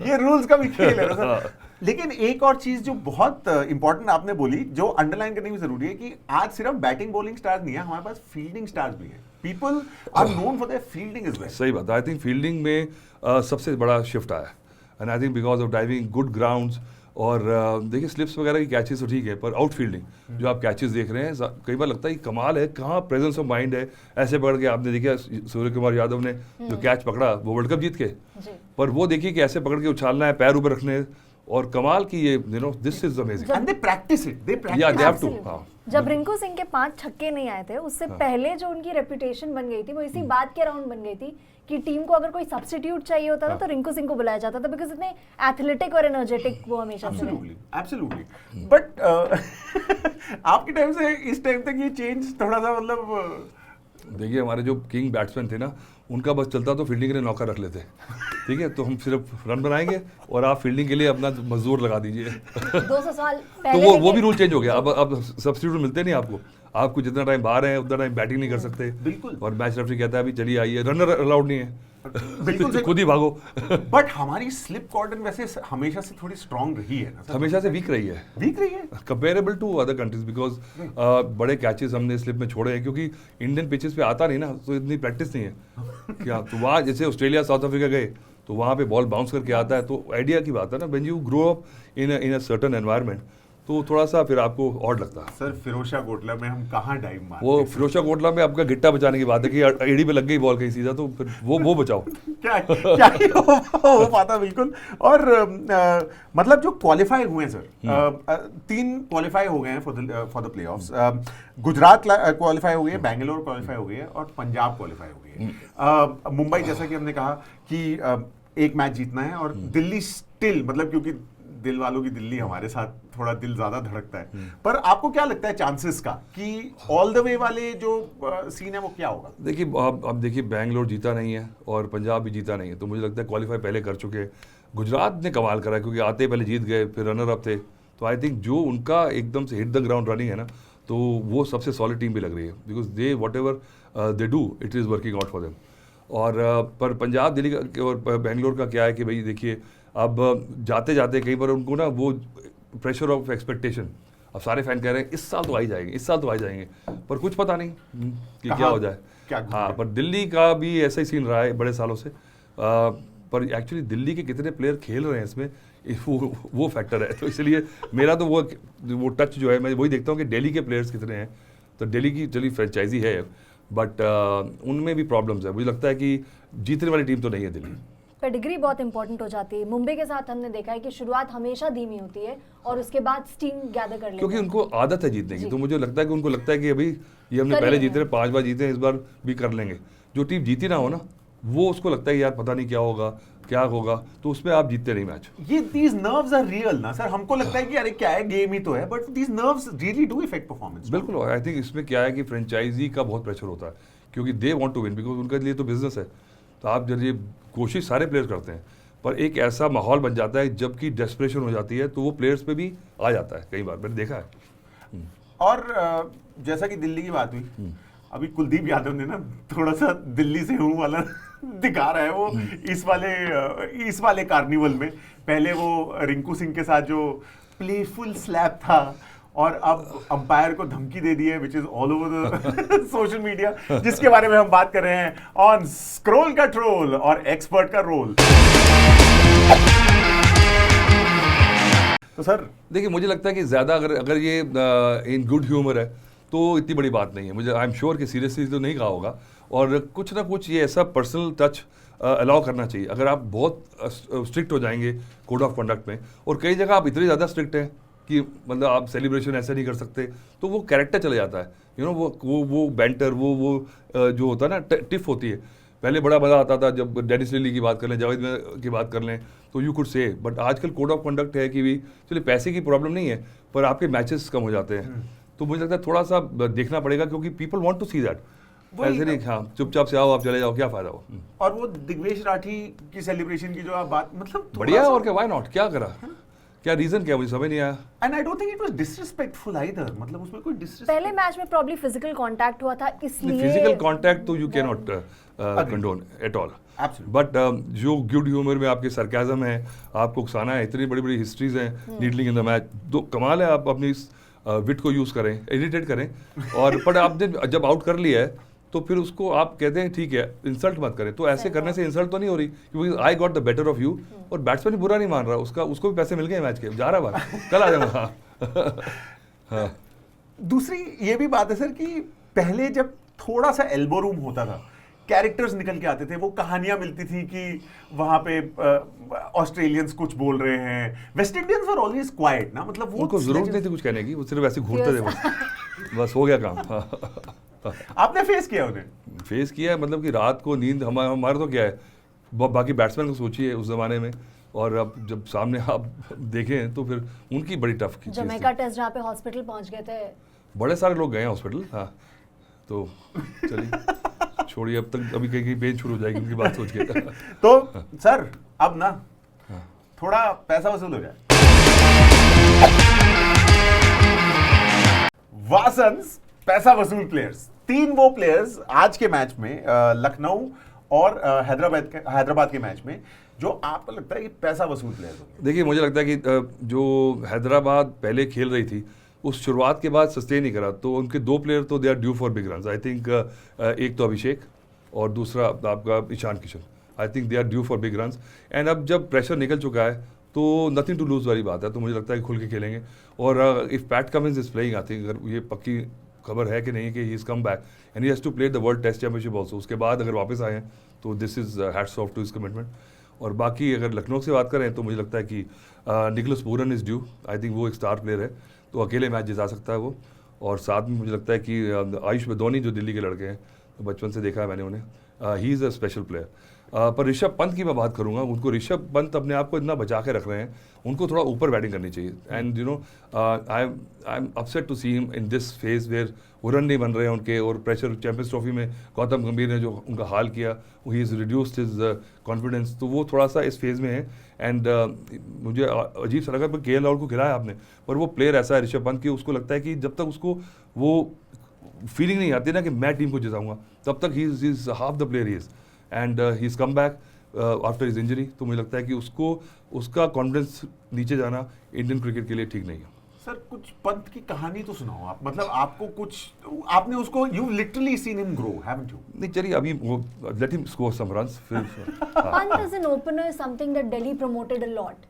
ये रूल्स का भी खेल है ना हाँ। सर। लेकिन एक और चीज जो बहुत इंपॉर्टेंट आपने बोली, जो अंडरलाइन करनी भी जरूरी है, कि आज सिर्फ बैटिंग बॉलिंग स्टार्स नहीं है, हमारे पास फील्डिंग स्टार्स भी हैं। People are known for their fielding as well. सही बात है। आई थिंक फील्डिंग में सबसे बड़ा शिफ्ट आया, and I think because of driving good grounds, और देखिए स्लिप्स वगैरह की कैचेस तो ठीक है, पर आउट फील्डिंग जो आप कैचेस देख रहे हैं, कई बार लगता है कि कमाल है, कहाँ प्रेजेंस ऑफ माइंड है। ऐसे पकड़ के आपने देखा सूर्य कुमार यादव ने जो कैच पकड़ा वो वर्ल्ड कप जीत के, पर वो देखिए कि ऐसे पकड़ के उछालना है, पैर ऊपर रखने, और कमाल की ये this is amazing. And they practice it, they practice. या दे हैव टू। जब रिंकू सिंह के 5 छक्के नहीं आए थे, उससे पहले जो उनकी रेपुटेशन बन गई थी वो इसी बात के अराउंड बन गई थी कि टीम को अगर कोई सब्स्टिट्यूट चाहिए होता था तो रिंकू सिंह को बुलाया जाता था, बिकॉज इतने एथलेटिक और एनर्जेटिक वो हमेशा से रहे। एब्सोल्युटली। बट आपके टाइम से इस टाइम तक ये चेंज थोड़ा सा मतलब देखिए हमारे जो किंग बैट्समैन थे ना, उनका बस चलता तो फील्डिंग के लिए नौकर रख लेते, ठीक है, तो हम सिर्फ रन बनाएंगे और आप फील्डिंग के लिए अपना मजदूर लगा दीजिए। 200 साल तो पहले वो भी रूल चेंज हो गया। अब सब्स्टिट्यूट मिलते नहीं आपको जितना टाइम बाहर है उतना टाइम बैटिंग नहीं कर सकते। बिल्कुल। और मैच रेफरी कहता है अभी चलिए आइए, रनर अलाउड नहीं है, बिल्कुल सही। खुद ही भागो। बट हमारी स्लिप कॉर्डन वैसे हमेशा से थोड़ी स्ट्रांग रही है ना सर? हमेशा से वीक रही है, वीक रही है comparable to other countries, because बड़े कैचेस हमने स्लिप में छोड़े हैं, क्योंकि इंडियन पिचेस पे आता नहीं ना, तो इतनी प्रैक्टिस नहीं है। क्या तो वहाँ जैसे ऑस्ट्रेलिया साउथ अफ्रीका गए तो वहाँ पे बॉल बाउंस करके आता है, तो आइडिया की बात है ना, when you grow up in a certain environment, तो थोड़ा सा फिर आपको ऑड लगता है। सर फिरोशा कोटला में हम कहाँ डाइव मारते वो हैं? फिरोशा कोटला में आपका गिट्टा बचाने की बात है कि एड़ी पे लग गई बॉल कहीं सीधा, तो फिर वो बचाओ। क्या ही हो पाता बिल्कुल। और मतलब जो क्वालिफाई हुए हैं सर, 3 क्वालिफाई हो गए हैं for the playoffs. Gujarat qualify हो गई है, बैंगलोर क्वालिफाई हो गई है, और पंजाब क्वालिफाई हो गई है। मुंबई जैसा कि हमने कहा कि एक मैच जीतना है, और दिल्ली स्टिल, मतलब क्योंकि दिल वालों की दिल्ली, हमारे साथ थोड़ा दिल ज्यादा धड़कता है। पर आपको क्या लगता है चांसेस का कि ऑल द वे वाले जो सीन है वो क्या होगा? देखिए अब देखिए बैंगलोर जीता नहीं है और पंजाब भी जीता नहीं है, तो मुझे लगता है क्वालिफाई पहले कर चुके हैं। गुजरात ने कमाल करा क्योंकि आते पहले जीत गए, फिर रनर अप थे, तो आई थिंक जो उनका एकदम से हिट द ग्राउंड रनिंग है ना, तो वो सबसे सॉलिड टीम भी लग रही है, because they what ever they do it is working out for them. और पर पंजाब दिल्ली का और बेंगलोर का क्या है कि भाई देखिए अब जाते जाते कहीं पर उनको ना वो प्रेशर ऑफ एक्सपेक्टेशन, अब सारे फैन कह रहे हैं इस साल तो आ ही जाएंगे, इस साल तो आ ही जाएंगे, पर कुछ पता नहीं कि क्या हो जाए। हाँ, पर दिल्ली का भी ऐसा ही सीन रहा है बड़े सालों से, पर एक्चुअली दिल्ली के कितने प्लेयर खेल रहे हैं इसमें वो फैक्टर है, तो इसलिए मेरा तो वो टच जो है, मैं वही देखता हूँ कि दिल्ली के प्लेयर्स कितने हैं। तो दिल्ली की चलिए फ्रेंचाइजी है, बट उनमें भी प्रॉब्लम्स है। मुझे लगता है कि जीतने वाली टीम तो नहीं है दिल्ली। पेडिग्री बहुत इंपॉर्टेंट हो जाती है। मुंबई के साथ हमने देखा है कि शुरुआत हमेशा धीमी होती है और उसके बाद स्टीम गैदर कर लेते हैं, क्योंकि उनको आदत है जीतने की। तो मुझे लगता है कि उनको लगता है कि अभी ये हमने पहले जीते रहे, 5 बार जीते हैं, इस बार भी कर लेंगे। जो टीम जीती ना हो ना, वो उसको लगता है यार पता नहीं क्या होगा, तो उसमें आप जीतते नहीं मैच। ये दीज नर्व्स आर रियल ना सर, हमको लगता है कि अरे क्या है, गेम ही तो है, but these nerves really do effect performance. बिल्कुल, आई थिंक इसमें क्या है कि फ्रेंचाइजी का बहुत प्रेशर होता है, क्योंकि they want to win, because उनके लिए तो बिजनेस है। तो आप जब ये कोशिश सारे प्लेयर करते हैं, पर एक ऐसा माहौल बन जाता है जबकि डेस्परेशन हो जाती है, तो वो प्लेयर्स पे भी आ जाता है, कई बार मैंने देखा है। और जैसा कि दिल्ली की बात हुई, अभी कुलदीप यादव ने ना थोड़ा सा दिल्ली से हूँ वाला दिखा रहा है वो इस वाले कार्निवल में। पहले वो रिंकू सिंह के साथ जो प्लेफुल स्लैप था, और अब अंपायर को धमकी दे दी है, which is all over the social media, जिसके बारे में हम बात कर रहे हैं ऑन स्क्रोल का ट्रोल और एक्सपर्ट का रोल। तो सर देखिए, मुझे लगता है कि ज़्यादा अगर ये इन गुड ह्यूमर है तो इतनी बड़ी बात नहीं है। मुझे आई एम श्योर कि सीरियसली तो नहीं कहा होगा, और कुछ ना कुछ ये ऐसा पर्सनल टच अलाउ करना चाहिए। अगर आप बहुत स्ट्रिक्ट हो जाएंगे कोड ऑफ कंडक्ट में, और कई जगह आप इतने ज़्यादा स्ट्रिक्ट हैं कि मतलब आप सेलिब्रेशन ऐसे नहीं कर सकते, तो वो कैरेक्टर चले जाता है। यू नो वो बैंटर वो जो होता है ना, टिफ होती है। पहले बड़ा मज़ा आता था जब डेनिस लिली की बात कर लें, जावेद की बात कर लें, तो यू कुड से, बट आजकल कोड ऑफ कंडक्ट है कि भी चलिए पैसे की प्रॉब्लम नहीं है, पर आपके मैचेस कम हो जाते हैं। तो मुझे लगता है थोड़ा सा देखना पड़ेगा, क्योंकि people want to see that. ऐसे नहीं, हाँ चुपचाप से आओ, आप चले जाओ, क्या फायदा हो। और वो दिग्वेश राठी की सेलिब्रेशन की जो आप बात, मतलब बढ़िया, और क्या, व्हाई नॉट, क्या करा, क्या रीजन क्या मुझे समझ नहीं आया। And I don't think it was disrespectful either, मतलब उसमें कोई डिसरिस्पेक्ट पहले मैच में प्रॉब्ली फिजिकल कांटेक्ट हुआ था, इसलिए फिजिकल कांटेक्ट तो you can not condone at all, but जो गुड ह्यूमर में आपके सरकाजम है, आपको उकसाना है, इतनी बड़ी बड़ी हिस्ट्रीज हैं नीडलिंग इन द मैच, तो कमाल है आप अपनी विट को यूज करें, इरिटेट करें, और पर आपने जब आउट कर लिया है तो फिर उसको आप कहते हैं ठीक है इंसल्ट मत करें, तो ऐसे करने से इंसल्ट तो नहीं हो रही, क्योंकि I got the better of you, और बैट्समैन बुरा नहीं मान रहा, उसको भी पैसे मिल गए मैच के, जा रहा बात, कल आ जाऊंगा। हाँ दूसरी ये भी बात है सर कि पहले जब थोड़ा सा एल्बो रूम होता था, कैरेक्टर्स निकल के आते थे, वो कहानियां मिलती थी कि वहां पे ऑस्ट्रेलियंस कुछ बोल रहे हैं, West Indians were always quite ना, मतलब वो उनको जरूरत नहीं थी कुछ कहने की, वो सिर्फ ऐसे घूरते थे बस हो गया काम। आपने फेस किया उन्हें? फेस किया है, मतलब कि रात को नींद हमारा तो क्या है, बाकी बैट्समैन को सोचिए उस जमाने में, और अब जब सामने आप देखें तो फिर उनकी बड़ी टफ की जमैका टेस्ट जहाँ पे हॉस्पिटल पहुंच गए थे, बड़े सारे लोग गए हैं हॉस्पिटल। हाँ तो चलिए छोड़िए, अब तक अभी कहीं पेन शुरू हो जाएगी उनकी बात सोच के। तो सर अब ना थोड़ा पैसा वसूल हो जाए। वासंस पैसा वसूल प्लेयर्स, 3 वो प्लेयर्स आज के मैच में लखनऊ और हैदराबाद के मैच में जो आपको लगता है कि पैसा वसूल प्लेयर्स होंगे। देखिए मुझे लगता है कि जो हैदराबाद पहले खेल रही थी उस शुरुआत के बाद सस्टेन नहीं करा, तो उनके 2 प्लेयर तो they are due for big runs. I think एक तो अभिषेक और दूसरा आपका Ishan Kishan, I think they are due for big runs, and अब जब प्रेशर निकल चुका है तो नथिंग टू लूज वाली बात है, तो मुझे लगता है कि खुल के खेलेंगे। और if Pat Cummins is playing, I think अगर ये पक्की खबर है कि नहीं कि he is come back and he has to play the World Test Championship also, उसके बाद अगर वापस आए हैं तो this is hats off to his commitment. और बाकी अगर लखनऊ से बात करें तो मुझे लगता है कि Nicholas Pooran is due, I think वो एक स्टार प्लेयर है, तो अकेले मैच जिता सकता है वो। और साथ में मुझे लगता है कि आयुष बदौनी जो दिल्ली के लड़के हैं, तो बचपन से देखा है मैंने उन्हें, he is a special player. पर ऋषभ पंत की मैं बात करूंगा, उनको ऋषभ पंत अपने आप को इतना बचा के रख रहे हैं, उनको थोड़ा ऊपर बैटिंग करनी चाहिए। And you know I am upset to see him in this phase where वो रन नहीं बन रहे हैं उनके, और प्रेशर चैंपियंस ट्रॉफी में गौतम गंभीर ने जो उनका हाल किया, he is reduced his confidence, तो वो थोड़ा सा इस फेज में है। एंड मुझे अजीब सा लगा के एल राहुल को खिलाया आपने, पर वो प्लेयर ऐसा है ऋषभ पंत की, उसको लगता है कि जब तक उसको वो फीलिंग नहीं आती ना कि मैं टीम को जिताऊंगा, तब तक he is half the player he is, and he is come back after his injury. तो मुझे लगता है कि उसका कॉन्फिडेंस नीचे जाना इंडियन क्रिकेट के लिए ठीक नहीं है। सर कुछ पंत की कहानी तो सुनाओ आप, मतलब आपको कुछ, आपने उसको, you literally seen him grow, haven't you? नहीं चलिए अभी वो let him score some runs फिर। Pant as an opener is something that Delhi promoted a lot.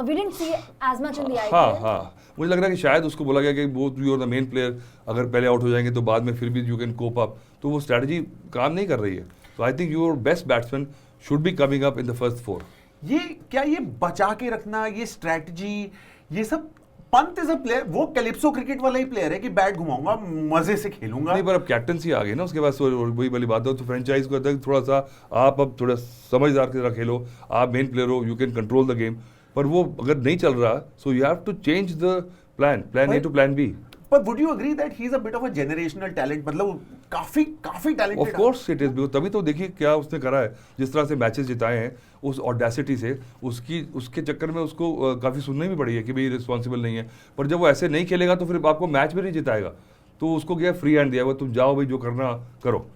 We didn't see as much in the IPL. हाँ मुझे लग रहा है कि शायद उसको बोला गया कि वो you are the main player, अगर पहले आउट हो जाएंगे तो बाद में फिर भी यू कैन कोप अप, तो वो स्ट्रैटेजी काम नहीं कर रही है। तो I think your best batsman should be coming up in the first 4। ये क्या, ये बचा के रखना, ये स्ट्रैटेजी, ये सब, पंत इज अ प्लेयर, वो कैलिप्सो क्रिकेट वाला ही प्लेयर है कि बैट घुमाऊंगा मजे से खेलूंगा। नहीं पर अब कैप्टनसी आ गई ना उसके बाद, वही वाली बात है, तो फ्रेंचाइज को थोड़ा सा आप अब थोड़ा समझदार की तरह खेलो, आप मेन प्लेयर हो, you can control the game, पर वो अगर नहीं चल रहा so you have to change the plan A to plan B. पर would you agree that he is a bit of a generational talent, मतलब काफी talented? Of course it is, तभी तो देखिए क्या उसने करा है, जिस तरह से मैचेस जिताए हैं, उस ऑडेसिटी से, उसके चक्कर में उसको काफ़ी सुननी भी पड़ी है कि भाई रिस्पॉन्सिबल नहीं है, पर जब वो ऐसे नहीं खेलेगा तो फिर आपको मैच भी नहीं जिताएगा, तो उसको क्या फ्री हैंड दिया हुआ, तुम जाओ भाई जो करना करो।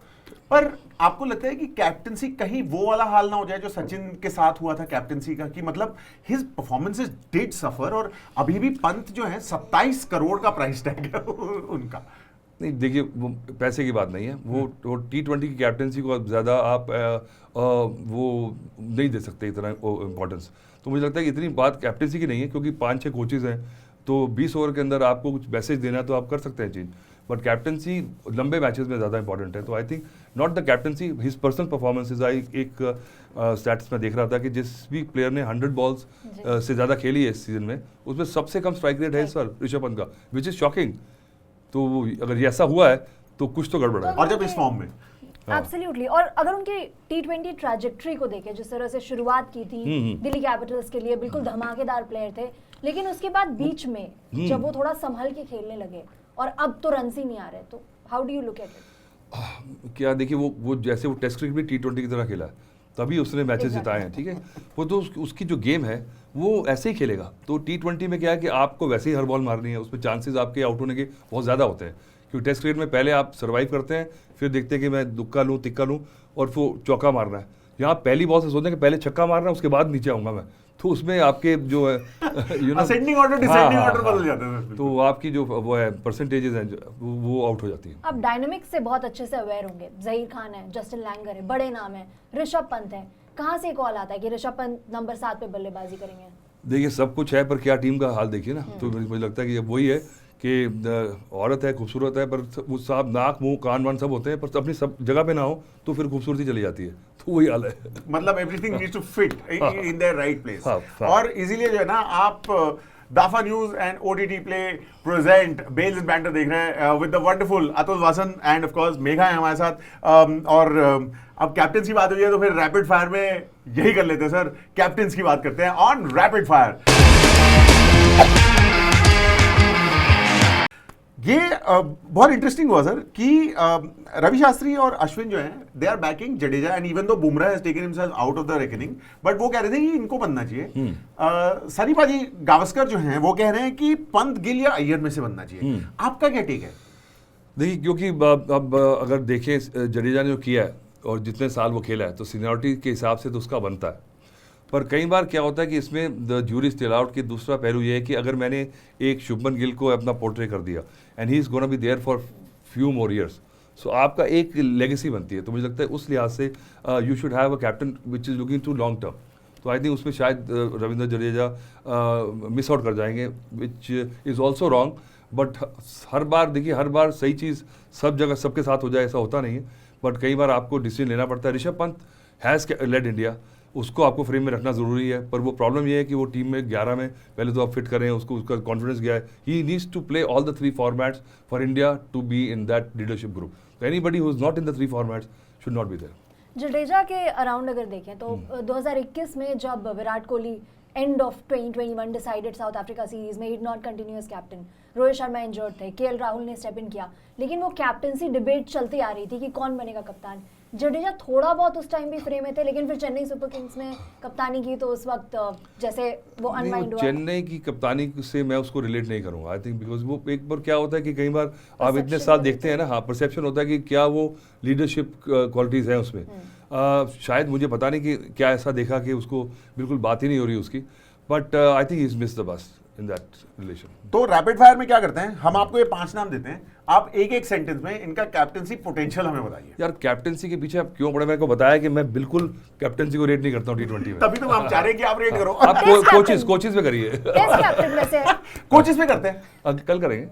पर आपको लगता है कि कैप्टनसी कहीं वो वाला हाल ना हो जाए जो सचिन के साथ हुआ था कैप्टनसी का, कि मतलब हिज परफॉर्मेंसेस डिड सफर, और अभी भी पंत जो है 27 करोड़ का प्राइस टैग है उनका? नहीं देखिए वो पैसे की बात नहीं है, वो T20 की कैप्टनसी को ज़्यादा आप वो नहीं दे सकते इतना इम्पोर्टेंस। तो मुझे लगता है कि इतनी बात कैप्टनसी की नहीं है, क्योंकि 5-6 कोचेज़ हैं, तो 20 ओवर के अंदर आपको कुछ मैसेज देना है तो आप कर सकते हैं चेंज, बट कैप्टनसी लंबे मैचेस में ज़्यादा इंपॉर्टेंट है। तो I think not the captaincy, his personal performances. एक स्टैट्स में देख रहा था कि जिस भी प्लेयर ने 100 बॉल्स से ज़्यादा खेली है इस सीजन में, उसमें सबसे कम स्ट्राइक रेट है इस बार ऋषभ पंत का, विच इज़ शॉकिंग। तो अगर ये ऐसा हुआ है तो कुछ तो गड़बड़ है, और जब इस फॉर्म में। एब्सोल्युटली। और अगर उनकी T20 ट्रैजेक्टरी को देखें, जिस तरह से शुरुआत की थी दिल्ली कैपिटल्स के लिए, बिल्कुल धमाकेदार प्लेयर थे, लेकिन उसके बाद बीच में जब वो थोड़ा संभल के खेलने लगे और अब तो रन ही नहीं आ रहे, तो how do you look at it? क्या देखिए वो जैसे वो टेस्ट क्रिकेट भी T20 की तरह खेला है, तभी उसने मैचेस Exactly. जिताए हैं, ठीक है। वो तो उसकी जो गेम है वो ऐसे ही खेलेगा। तो T20 में क्या है कि आपको वैसे ही हर बॉल मारनी है, उसमें चांसेस आपके आउट होने के बहुत ज़्यादा होते हैं, क्योंकि टेस्ट क्रिकेट में पहले आप सर्वाइव करते हैं, फिर देखते हैं कि मैं दुक्का लूँ तिक्का लूँ और वो चौका मारना है। यहाँ पहली बॉल से सोचते हैं कि पहले छक्का मारना है, उसके बाद नीचे आऊँगा मैं, तो उसमें आपके जो है असेंडिंग ऑर्डर डिसेंडिंग ऑर्डर बदल जाते हैं, तो आपकी जो वो है परसेंटेजेस हैं वो आउट हो जाती है। आप डायनामिक्स से बहुत अच्छे से अवेयर होंगे। जहीर खान है, जस्टिन लैंगर है, बड़े नाम है, ऋषभ पंत है। कहाँ से कॉल आता है कि ऋषभ पंत नंबर 7 पे बल्लेबाजी करेंगे? देखिए सब कुछ है, पर क्या टीम का हाल देखिए ना। तो मुझे लगता है कि अब वही है कि औरत है, खूबसूरत है, पर वो साहब नाक मुंह कान वान सब होते हैं, पर अपनी सब जगह पे ना हो तो फिर खूबसूरती चली जाती है। तो वही हाल है। मतलब everything needs to fit in their right place. हाँ। और इसीलिए जो है ना, आप Dafa news and OTT play present bells and banter देख रहे हैं with the wonderful Atul Vasan and of course Megha है हमारे साथ। और अब कैप्टन की बात हुई है तो फिर रैपिड फायर में यही कर लेते हैं सर, कैप्टन की बात करते हैं ऑन रैपिड फायर। ये बहुत इंटरेस्टिंग हुआ सर कि रवि शास्त्री और अश्विन जो हैं they are backing Jadeja, and even though Bumrah has taken himself out of the reckoning, but वो कह रहे थे कि इनको बनना चाहिए। सनी पाजी गावस्कर जो हैं वो कह रहे हैं कि पंत, गिल या अय्यर में से बनना चाहिए। आपका क्या टेक है? देखिए क्योंकि अब अगर देखें जडेजा ने जो किया है और जितने साल वो खेला है तो सीनियरिटी के हिसाब से तो उसका बनता है। पर कई बार क्या होता है कि इसमें द ज्यूरी स्टिल आउट की दूसरा पहलू ये है कि अगर मैंने एक शुभमन गिल को अपना पोर्ट्रे कर दिया and he is gonna be there for few more years, so आपका एक लेगेसी बनती है। तो मुझे लगता है उस लिहाज से you should have a captain which is looking to long term. तो आई थिंक उसमें शायद रविंद्र जडेजा मिस आउट कर जाएंगे, which is also wrong. But हर बार देखिए, हर बार सही चीज़ सब जगह सबके साथ हो जाए ऐसा होता नहीं है, बट कई बार आपको डिसीजन लेना पड़ता है। Rishabh Pant has led India, उसको आपको फ्रेम में रखना ज़रूरी है, पर वो प्रॉब्लम ये है कि वो टीम में 11 में पहले तो आप फिट करें उसको, उसका कॉन्फिडेंस गया है। He needs to play all the 3 formats for India to be in that leadership group. तो anybody who is not in the 3 formats should not be there. Jadeja के अराउंड अगर देखें तो 2021 में जब Virat Kohli end of 2021 decided South Africa series में he not continuous captain, Rohit Sharma injured थे, KL Rahul ने स्टेप इन किया, लेकिन वो कैप्टनसी डिबेट चलती आ रही थी कि कौन बनेगा कप्तान। जडेजा थोड़ा बहुत उस टाइम भी फ्रेम में थे, लेकिन फिर चेन्नई सुपर किंग्स में कप्तानी की तो उस वक्त जैसे वो अनमाइंड हुआ। चेन्नई की कप्तानी से मैं उसको रिलेट नहीं करूंगा। आई थिंक बिकॉज वो एक बार क्या होता है कि कई बार आप इतने साल देखते हैं ना, हाँ परसेप्शन होता है कि क्या वो लीडरशिप क्वालिटीज़ हैं उसमें। शायद मुझे पता नहीं कि क्या ऐसा देखा कि उसको बिल्कुल बात ही नहीं हो रही उसकी, but I think is miss the bus in that relation. तो रैपिड फायर में क्या करते हैं, हम आपको ये 5 नाम देते हैं, आप एक एक सेंटेंस में इनका कैप्टनसी पोटेंशियल हमें बताइए। यार कैप्टनसी के पीछे आप क्यों पड़े? मेरे को बताया कि मैं बिल्कुल कैप्टनसी को रेट नहीं करता हूँ T20 में। तभी तो हम चाह रहे हैं कि आप रेट करो। आप कोचेस पे करिए। टेस्ट कैप्टन में से कोचेस में करते हैं, कल करेंगे।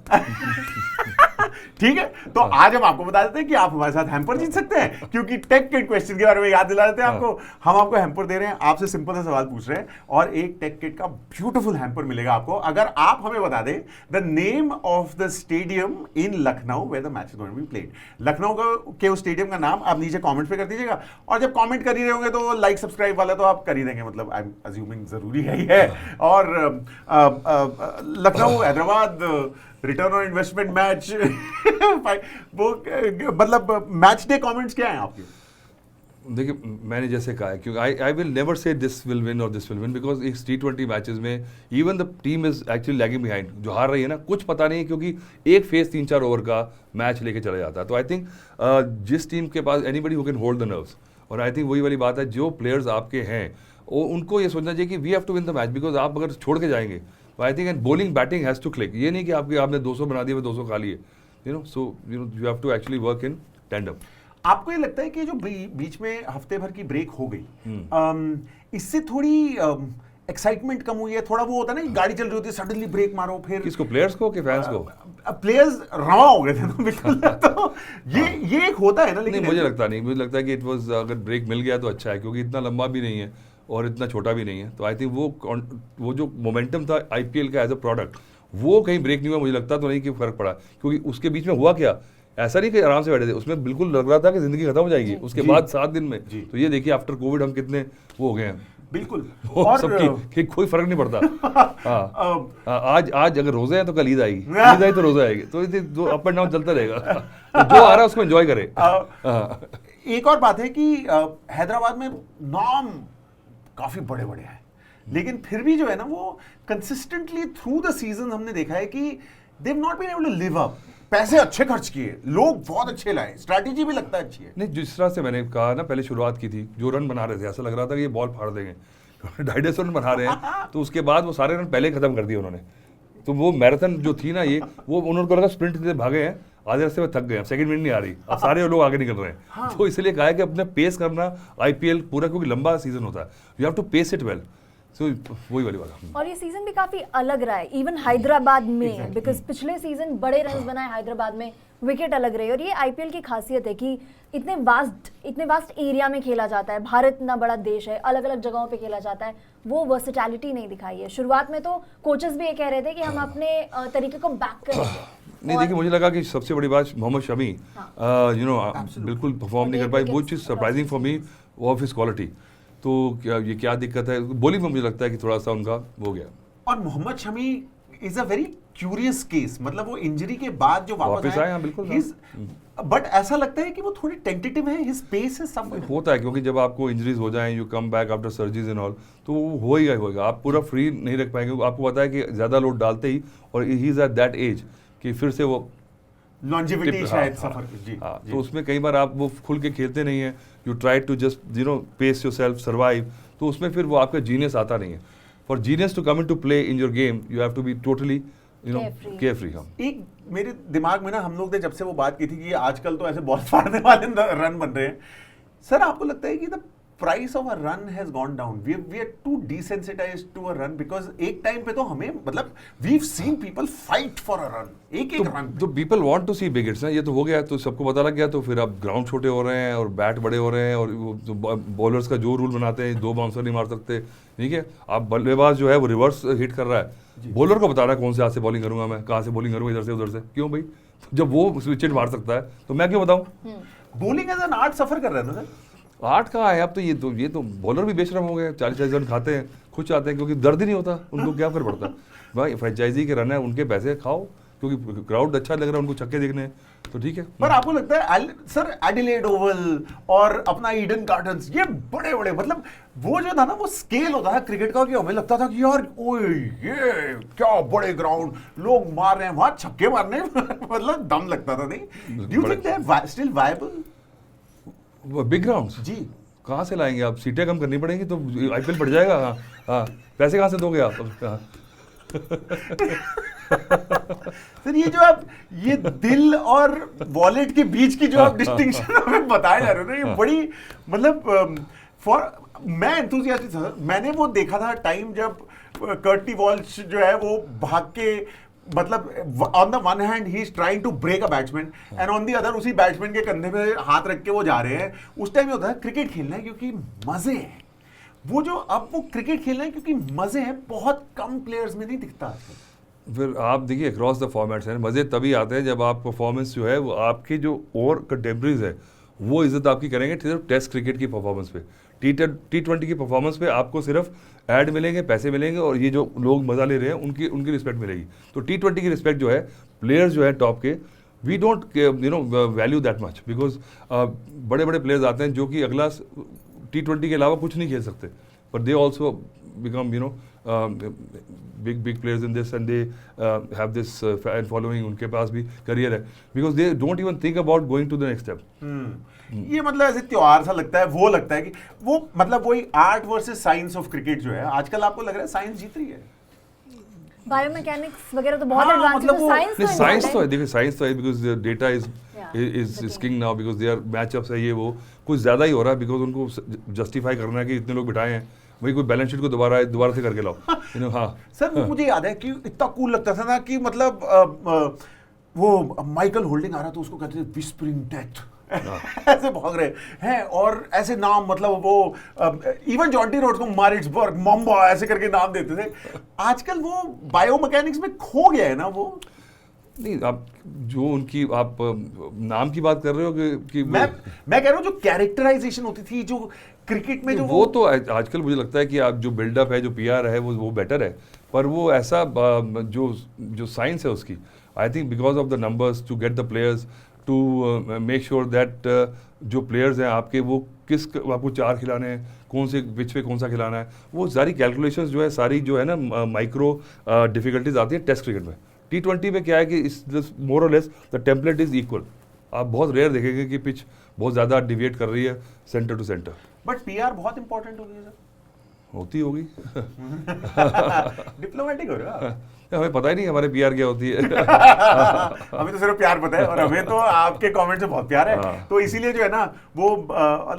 ठीक है। तो आज हम आपको बता देते हैं कि आप हमारे साथ हैम्पर जीत सकते हैं, क्योंकि टेक किट क्वेश्चन के बारे में याद दिला देते हैं आपको। हम आपको हैम्पर दे रहे हैं, आपसे सिंपल सा सवाल पूछ रहे हैं और एक टेक किट का ब्यूटीफुल हैम्पर मिलेगा आपको अगर आप हमें बता दें the name of the stadium in Lucknow where the match is going to be played. Lucknow के उस स्टेडियम का नाम आप नीचे कमेंट पे कर दीजिएगा, और जब कमेंट कर ही रहे होंगे तो लाइक सब्सक्राइब वाला तो आप कर ही देंगे, मतलब आई एम अज्यूमिंग जरूरी है ही है। और Lucknow Hyderabad return on investment match वो मतलब मैच डे कमेंट्स क्या हैं आपके? देखिए मैंने जैसे कहा है, क्योंकि I will never say this will win और दिस विल विन, बिकॉज इस T20 मैचेस में even the team is actually lagging behind. जो हार रही है ना, कुछ पता नहीं है, क्योंकि एक फेस 3-4 ओवर का मैच लेके चला जाता है। तो आई थिंक जिस टीम के पास anybody who can hold the nerves, और आई थिंक वही वाली बात है, जो प्लेयर्स आपके हैं वो उनको ये सोचना चाहिए कि we have to win the match, because आप अगर छोड़ के जाएंगे तो I think and bowling batting has to click. ये नहीं कि आपने 200 बना दिए, 200 खा लिए, so you have to actually work in tandem. आपको ये लगता है कि जो बीच में हफ्ते भर की ब्रेक हो गई, इससे थोड़ी एक्साइटमेंट कम हुई है? थोड़ा वो होता है ना कि गाड़ी चल रही होती है, सडनली ब्रेक मारो, फिर किसको, प्लेयर्स को कि फैंस को? प्लेयर्स रवा हो गए थे तो बिल्कुल। तो ये एक होता है ना, लेकिन मुझे लगता नहीं, मुझे लगता है कि इट वाज, अगर ब्रेक मिल गया तो अच्छा है, क्योंकि इतना लंबा भी नहीं है और इतना छोटा भी नहीं है। तो आई थिंक वो जो मोमेंटम था IPL का एज अ प्रोडक्ट, वो कहीं ब्रेक नहीं हुआ। मुझे लगता तो नहीं कि फर्क पड़ा, क्योंकि उसके बीच में हुआ क्या, ऐसा नहीं कि आराम से बैठे थे, उसमें बिल्कुल लग रहा था कि जिंदगी खत्म हो जाएगी उसके बाद 7 दिन में। तो ये देखिए आफ्टर कोविड हम कितने वो हो गए हैं, बिल्कुल, और सबकी कोई फर्क नहीं पड़ता। हाँ, आज अगर रोजे हैं तो कल ईद आएगी, ईद आई तो रोजा आएगी, तो अप एंड डाउन चलता रहेगा। तो जो आ रहा है उसको एंजॉय करे। एक और बात है कि हैदराबाद में नाम काफी बड़े बड़े हैं, लेकिन फिर भी जो है ना वो कंसिस्टेंटली थ्रू द सीजन हमने देखा है कि they have not been able to live up. पैसे अच्छे खर्च किए, लोग बहुत अच्छे लाए, स्ट्रैटेजी भी लगता है अच्छी है। नहीं, जिस तरह से मैंने कहा ना, पहले शुरुआत की थी, जो रन बना रहे थे ऐसा लग रहा था कि ये बॉल फाड़ देंगे 250 रन बना रहे हैं, तो उसके बाद वो सारे रन पहले खत्म कर दिए उन्होंने। तो वो मैराथन जो थी ना, ये वो उन्होंने को लगा स्प्रिंट से भागे हैं, आधे रास्ते में थक गए, सेकंड मिनट नहीं आ रही, अब सारे लोग आगे निकल रहे हैं। तो इसलिए कहा है कि अपने पेस करना आईपीएल पूरा, क्योंकि लंबा सीजन होता है, you have to pace it well. So वही वाली बात। और ये सीजन भी काफी अलग रहा है इवन हैदराबाद में, बिकॉज पिछले सीजन बड़े रन्स बनाए हैदराबाद में, विकेट अलग रहे। और ये आईपीएल की खासियत है कि इतने वास्ट एरिया में खेला जाता है, भारत इतना बड़ा देश है, अलग अलग जगहों पे खेला जाता है, वो वर्सेटैलिटी नहीं दिखाई है। शुरुआत में तो कोचेस भी ये कह रहे थे कि हम अपने तरीके को बैक करेंगे। नहीं, देखिए मुझे लगा कि सबसे बड़ी बात मोहम्मद शमी बिल्कुल परफॉर्म नहीं कर पाई, वो चीज़ surprising for me of his quality. तो क्या दिक्कत है बॉलिंग में, मुझे लगता है कि थोड़ा सा उनका हो गया। और Mohammed Shami is a very curious case, मतलब वो इंजरी के बाद जो वापस आए, बिल्कुल, बट ऐसा लगता है कि वो थोड़ी टेंटेटिव है, हिज पेस है सब होता है, क्योंकि जब आपको इंजरीज हो जाएं, you come back after surgeries and all, तो वो होएगा, आप पूरा फ्री नहीं रख पाएंगे। आपको पता है कि ज़्यादा लोड डालते ही, और he is at that age कि फिर से वो लॉन्जेविटी शायद सफर की। जी, जी। तो उसमें कई बार आप वो खुल के खेलते नहीं है, you try to just pace yourself, survive, तो उसमें फिर वो आपका जीनियस आता नहीं है। For genius to come in to play in your game, you have to be totally carefree. हाँ, एक मेरे दिमाग में ना, हम लोग ने जब से वो बात की थी कि आजकल तो ऐसे बॉल फाड़ने वाले रन बन रहे हैं, सर आपको लगता है कि the price of a run has gone down, we are too desensitized to a run, because एक टाइम पे तो हमें, मतलब we have seen people fight for a run, एक रन। तो people want to see big hits ना, ये तो हो गया, तो सबको पता लग गया, तो फिर अब ग्राउंड छोटे हो रहे हैं और बैट बड़े हो रहे हैं, और बॉलर्स का जो रूल बनाते हैं, 2 बाउंसर नहीं मार सकते, ठीक है। अब बल्लेबाज जो है वो रिवर्स हिट कर रहा है, बॉलर को बता रहा है कौन से हाथ से बॉलिंग करूंगा मैं, कहाँ से बॉलिंग करूंगा, इधर से उधर से, क्यों भाई? जब वो स्विच हिट मार सकता है तो मैं क्यों बताऊं? बॉलिंग एज एन आर्ट सफर कर रहा है ना सर। 8 कहाँ है अब? तो ये तो बॉलर भी बेशरम हो गए, 40 रन खाते हैं, खुश आते हैं, क्योंकि दर्द ही नहीं होता उनको, क्या फर्क पड़ता है भाई? फ्रेंचाइजी के रन है, उनके पैसे खाओ, क्योंकि क्राउड अच्छा लग रहा है उनको छक्के देखने हैं, तो ठीक है। पर आपको लगता है सर एडिलेड ओवल और अपना ईडन गार्डन्स, ये बड़े बड़े, मतलब वो जो था ना, वो स्केल होता है क्रिकेट का, कि हमें लगता था कि यार ओए ये क्या बड़े ग्राउंड, लोग मार रहे हैं वहां छक्के मारने मतलब दम लगता था, नहीं? Do you think they are still viable big grounds? जी, कहाँ से लाएंगे आप? सीटें कम करनी पड़ेंगी तो आईपीएल बढ़ जाएगा। हाँ हाँ, पैसे कहाँ से दोगे आप? सर ये जो आप ये दिल और वॉलेट के बीच की जो आप डिस्टिंक्शन हमें बताए जा रहे हो ना, ये बड़ी, मतलब फॉर मैं एंथुसियास्टिक था। मैंने वो देखा था टाइम जब कर्टी वॉल्श जो है वो भाग के, मतलब on the one hand he is trying to break a batsman and on the other उसी बैट्समैन के कंधे पे हाथ रख के वो जा रहे हैं। उस टाइम ये होता है क्रिकेट खेलना है क्योंकि मजे हैं, वो जो अब वो क्रिकेट खेलना है क्योंकि मजे हैं, बहुत कम प्लेयर्स में नहीं दिखता आजकल। फिर आप देखिए अक्रॉस द फॉर्मेट्स हैं, मज़े तभी आते हैं जब आप परफॉर्मेंस जो है वो आपकी जो और कंटेम्प्रेरीज है वो इज्जत आपकी करेंगे सिर्फ टेस्ट क्रिकेट की परफॉर्मेंस पे। T20 की परफॉर्मेंस पे आपको सिर्फ ऐड मिलेंगे, पैसे मिलेंगे, और ये जो लोग मज़ा ले रहे हैं उनकी रिस्पेक्ट मिलेगी। तो T20 की रिस्पेक्ट जो है, प्लेयर्स जो है टॉप के, we don't value that much, because बड़े बड़े प्लेयर्स आते हैं जो कि अगला T20 के अलावा कुछ नहीं खेल सकते, पर they also become big players in this, and they have this fan following, उनके पास भी करियर है, because they don't even think about going to the next step. ये मतलब ऐसे त्योहार सा लगता है, वो लगता है कि वो मतलब वही art versus science of cricket जो है आजकल आपको लग रहा है साइंस जीत रही है। बायोमैकेनिक्स वगैरह तो बहुत एडवांस है, मतलब तो साइंस तो है, देखिए साइंस तो है, because data is king now, because there matchups है, ये वो कुछ ज़्यादा ही हो रहा है, बिकॉज उनको जस्टिफाई करना है कि इतने लोग बिठाए हैं, वही कोई बैलेंस शीट को दोबारा से करके लाओ। हाँ सर वो मुझे याद है कि इतना कूल लगता था ना कि मतलब वो माइकल होल्डिंग आ रहा था, उसको कहते थे विस्परिंग डेथ ऐसे भाग रहे हैं, और ऐसे नाम, मतलब वो इवन जॉन्टी रोड्स को मारिट्सबर्ग, मम्बा ऐसे करके नाम देते थे। आजकल वो बायोमैकेनिक्स में खो गया है ना वो। नहीं, आप जो उनकी आप नाम की बात कर रहे हो कि मैं कह रहा हूँ जो कैरेक्टराइजेशन होती थी जो क्रिकेट में, जो वो तो आजकल मुझे लगता है कि आप जो बिल्डअप है, जो पीआर है, वो बेटर है, पर वो ऐसा जो साइंस है उसकी, I think because of the numbers to get the players, to make sure that जो प्लेयर्स हैं आपके वो आपको 4 खिलाने हैं, कौन से पिच पे कौन सा खिलाना है, वो सारी कैलकुलेशंस जो है सारी जो है ना माइक्रो डिफिकल्टीज आती है टेस्ट क्रिकेट में। T20 में क्या है कि इस मोर और less the template is equal. आप बहुत रेयर देखेंगे कि पिच बहुत ज़्यादा डिविएट कर रही है center to center. But P R बहुत इंपॉर्टेंट होगी सर। होती होगी डिप्लोमेटिक हो रहा है। हमें पता ही नहीं हमारे पीआर क्या होती है। हमें तो सिर्फ प्यार पता है, और हमें तो आपके कमेंट से बहुत प्यार है। हाँ। तो इसीलिए जो है ना वो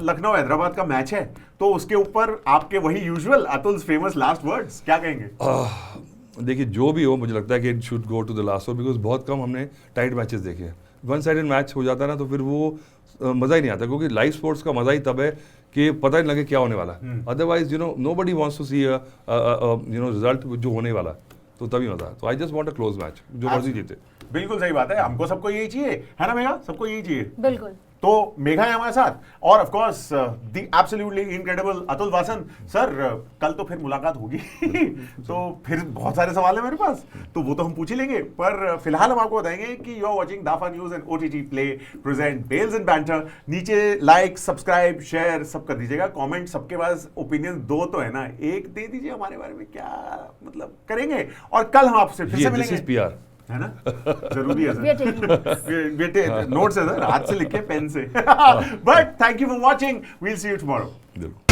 लखनऊ हैदराबाद का मैच है, तो उसके ऊपर आपके वही usual Atul's famous last words क्या कहेंगे? देखिए जो भी हो, मुझे लगता है कि it should go to the last over, because बहुत कम हमने टाइट मैचेस देखे हैं। वन साइडेड मैच हो जाता है ना तो फिर वो मज़ा ही नहीं आता, क्योंकि लाइव स्पोर्ट्स का मज़ा ही तब है कि पता ही नहीं लगे क्या होने वाला है। Otherwise nobody wants to see result जो होने वाला है, तो तभी मजा है। तो I just want a close match, जो मर्जी जीते। बिल्कुल सही बात है, हमको सबको यही चाहिए, है ना मेघा? सबको यही चाहिए। बिल्कुल। तो मेघा है हमारे साथ, और of course the absolutely incredible Atul Vasan sir. कल तो फिर मुलाकात होगी तो फिर बहुत सारे सवाल है मेरे पास, तो वो तो हम पूछ ही लेंगे। पर फिलहाल हम आपको बताएंगे कि you are watching Dafa news and OTT play present bells and banter. नीचे लाइक, सब्सक्राइब, शेयर सब कर दीजिएगा। कमेंट, सबके पास ओपिनियन दो तो है ना, एक दे दीजिए हमारे बारे में, क्या मतलब करेंगे। और कल हम आपसे फिर से मिलेंगे, PR है ना? जरूरी है We are taking notes. बेटे नोट्स है सर, हाथ से लिखे पेन से। But thank you for watching, we'll see you tomorrow. बिल्कुल।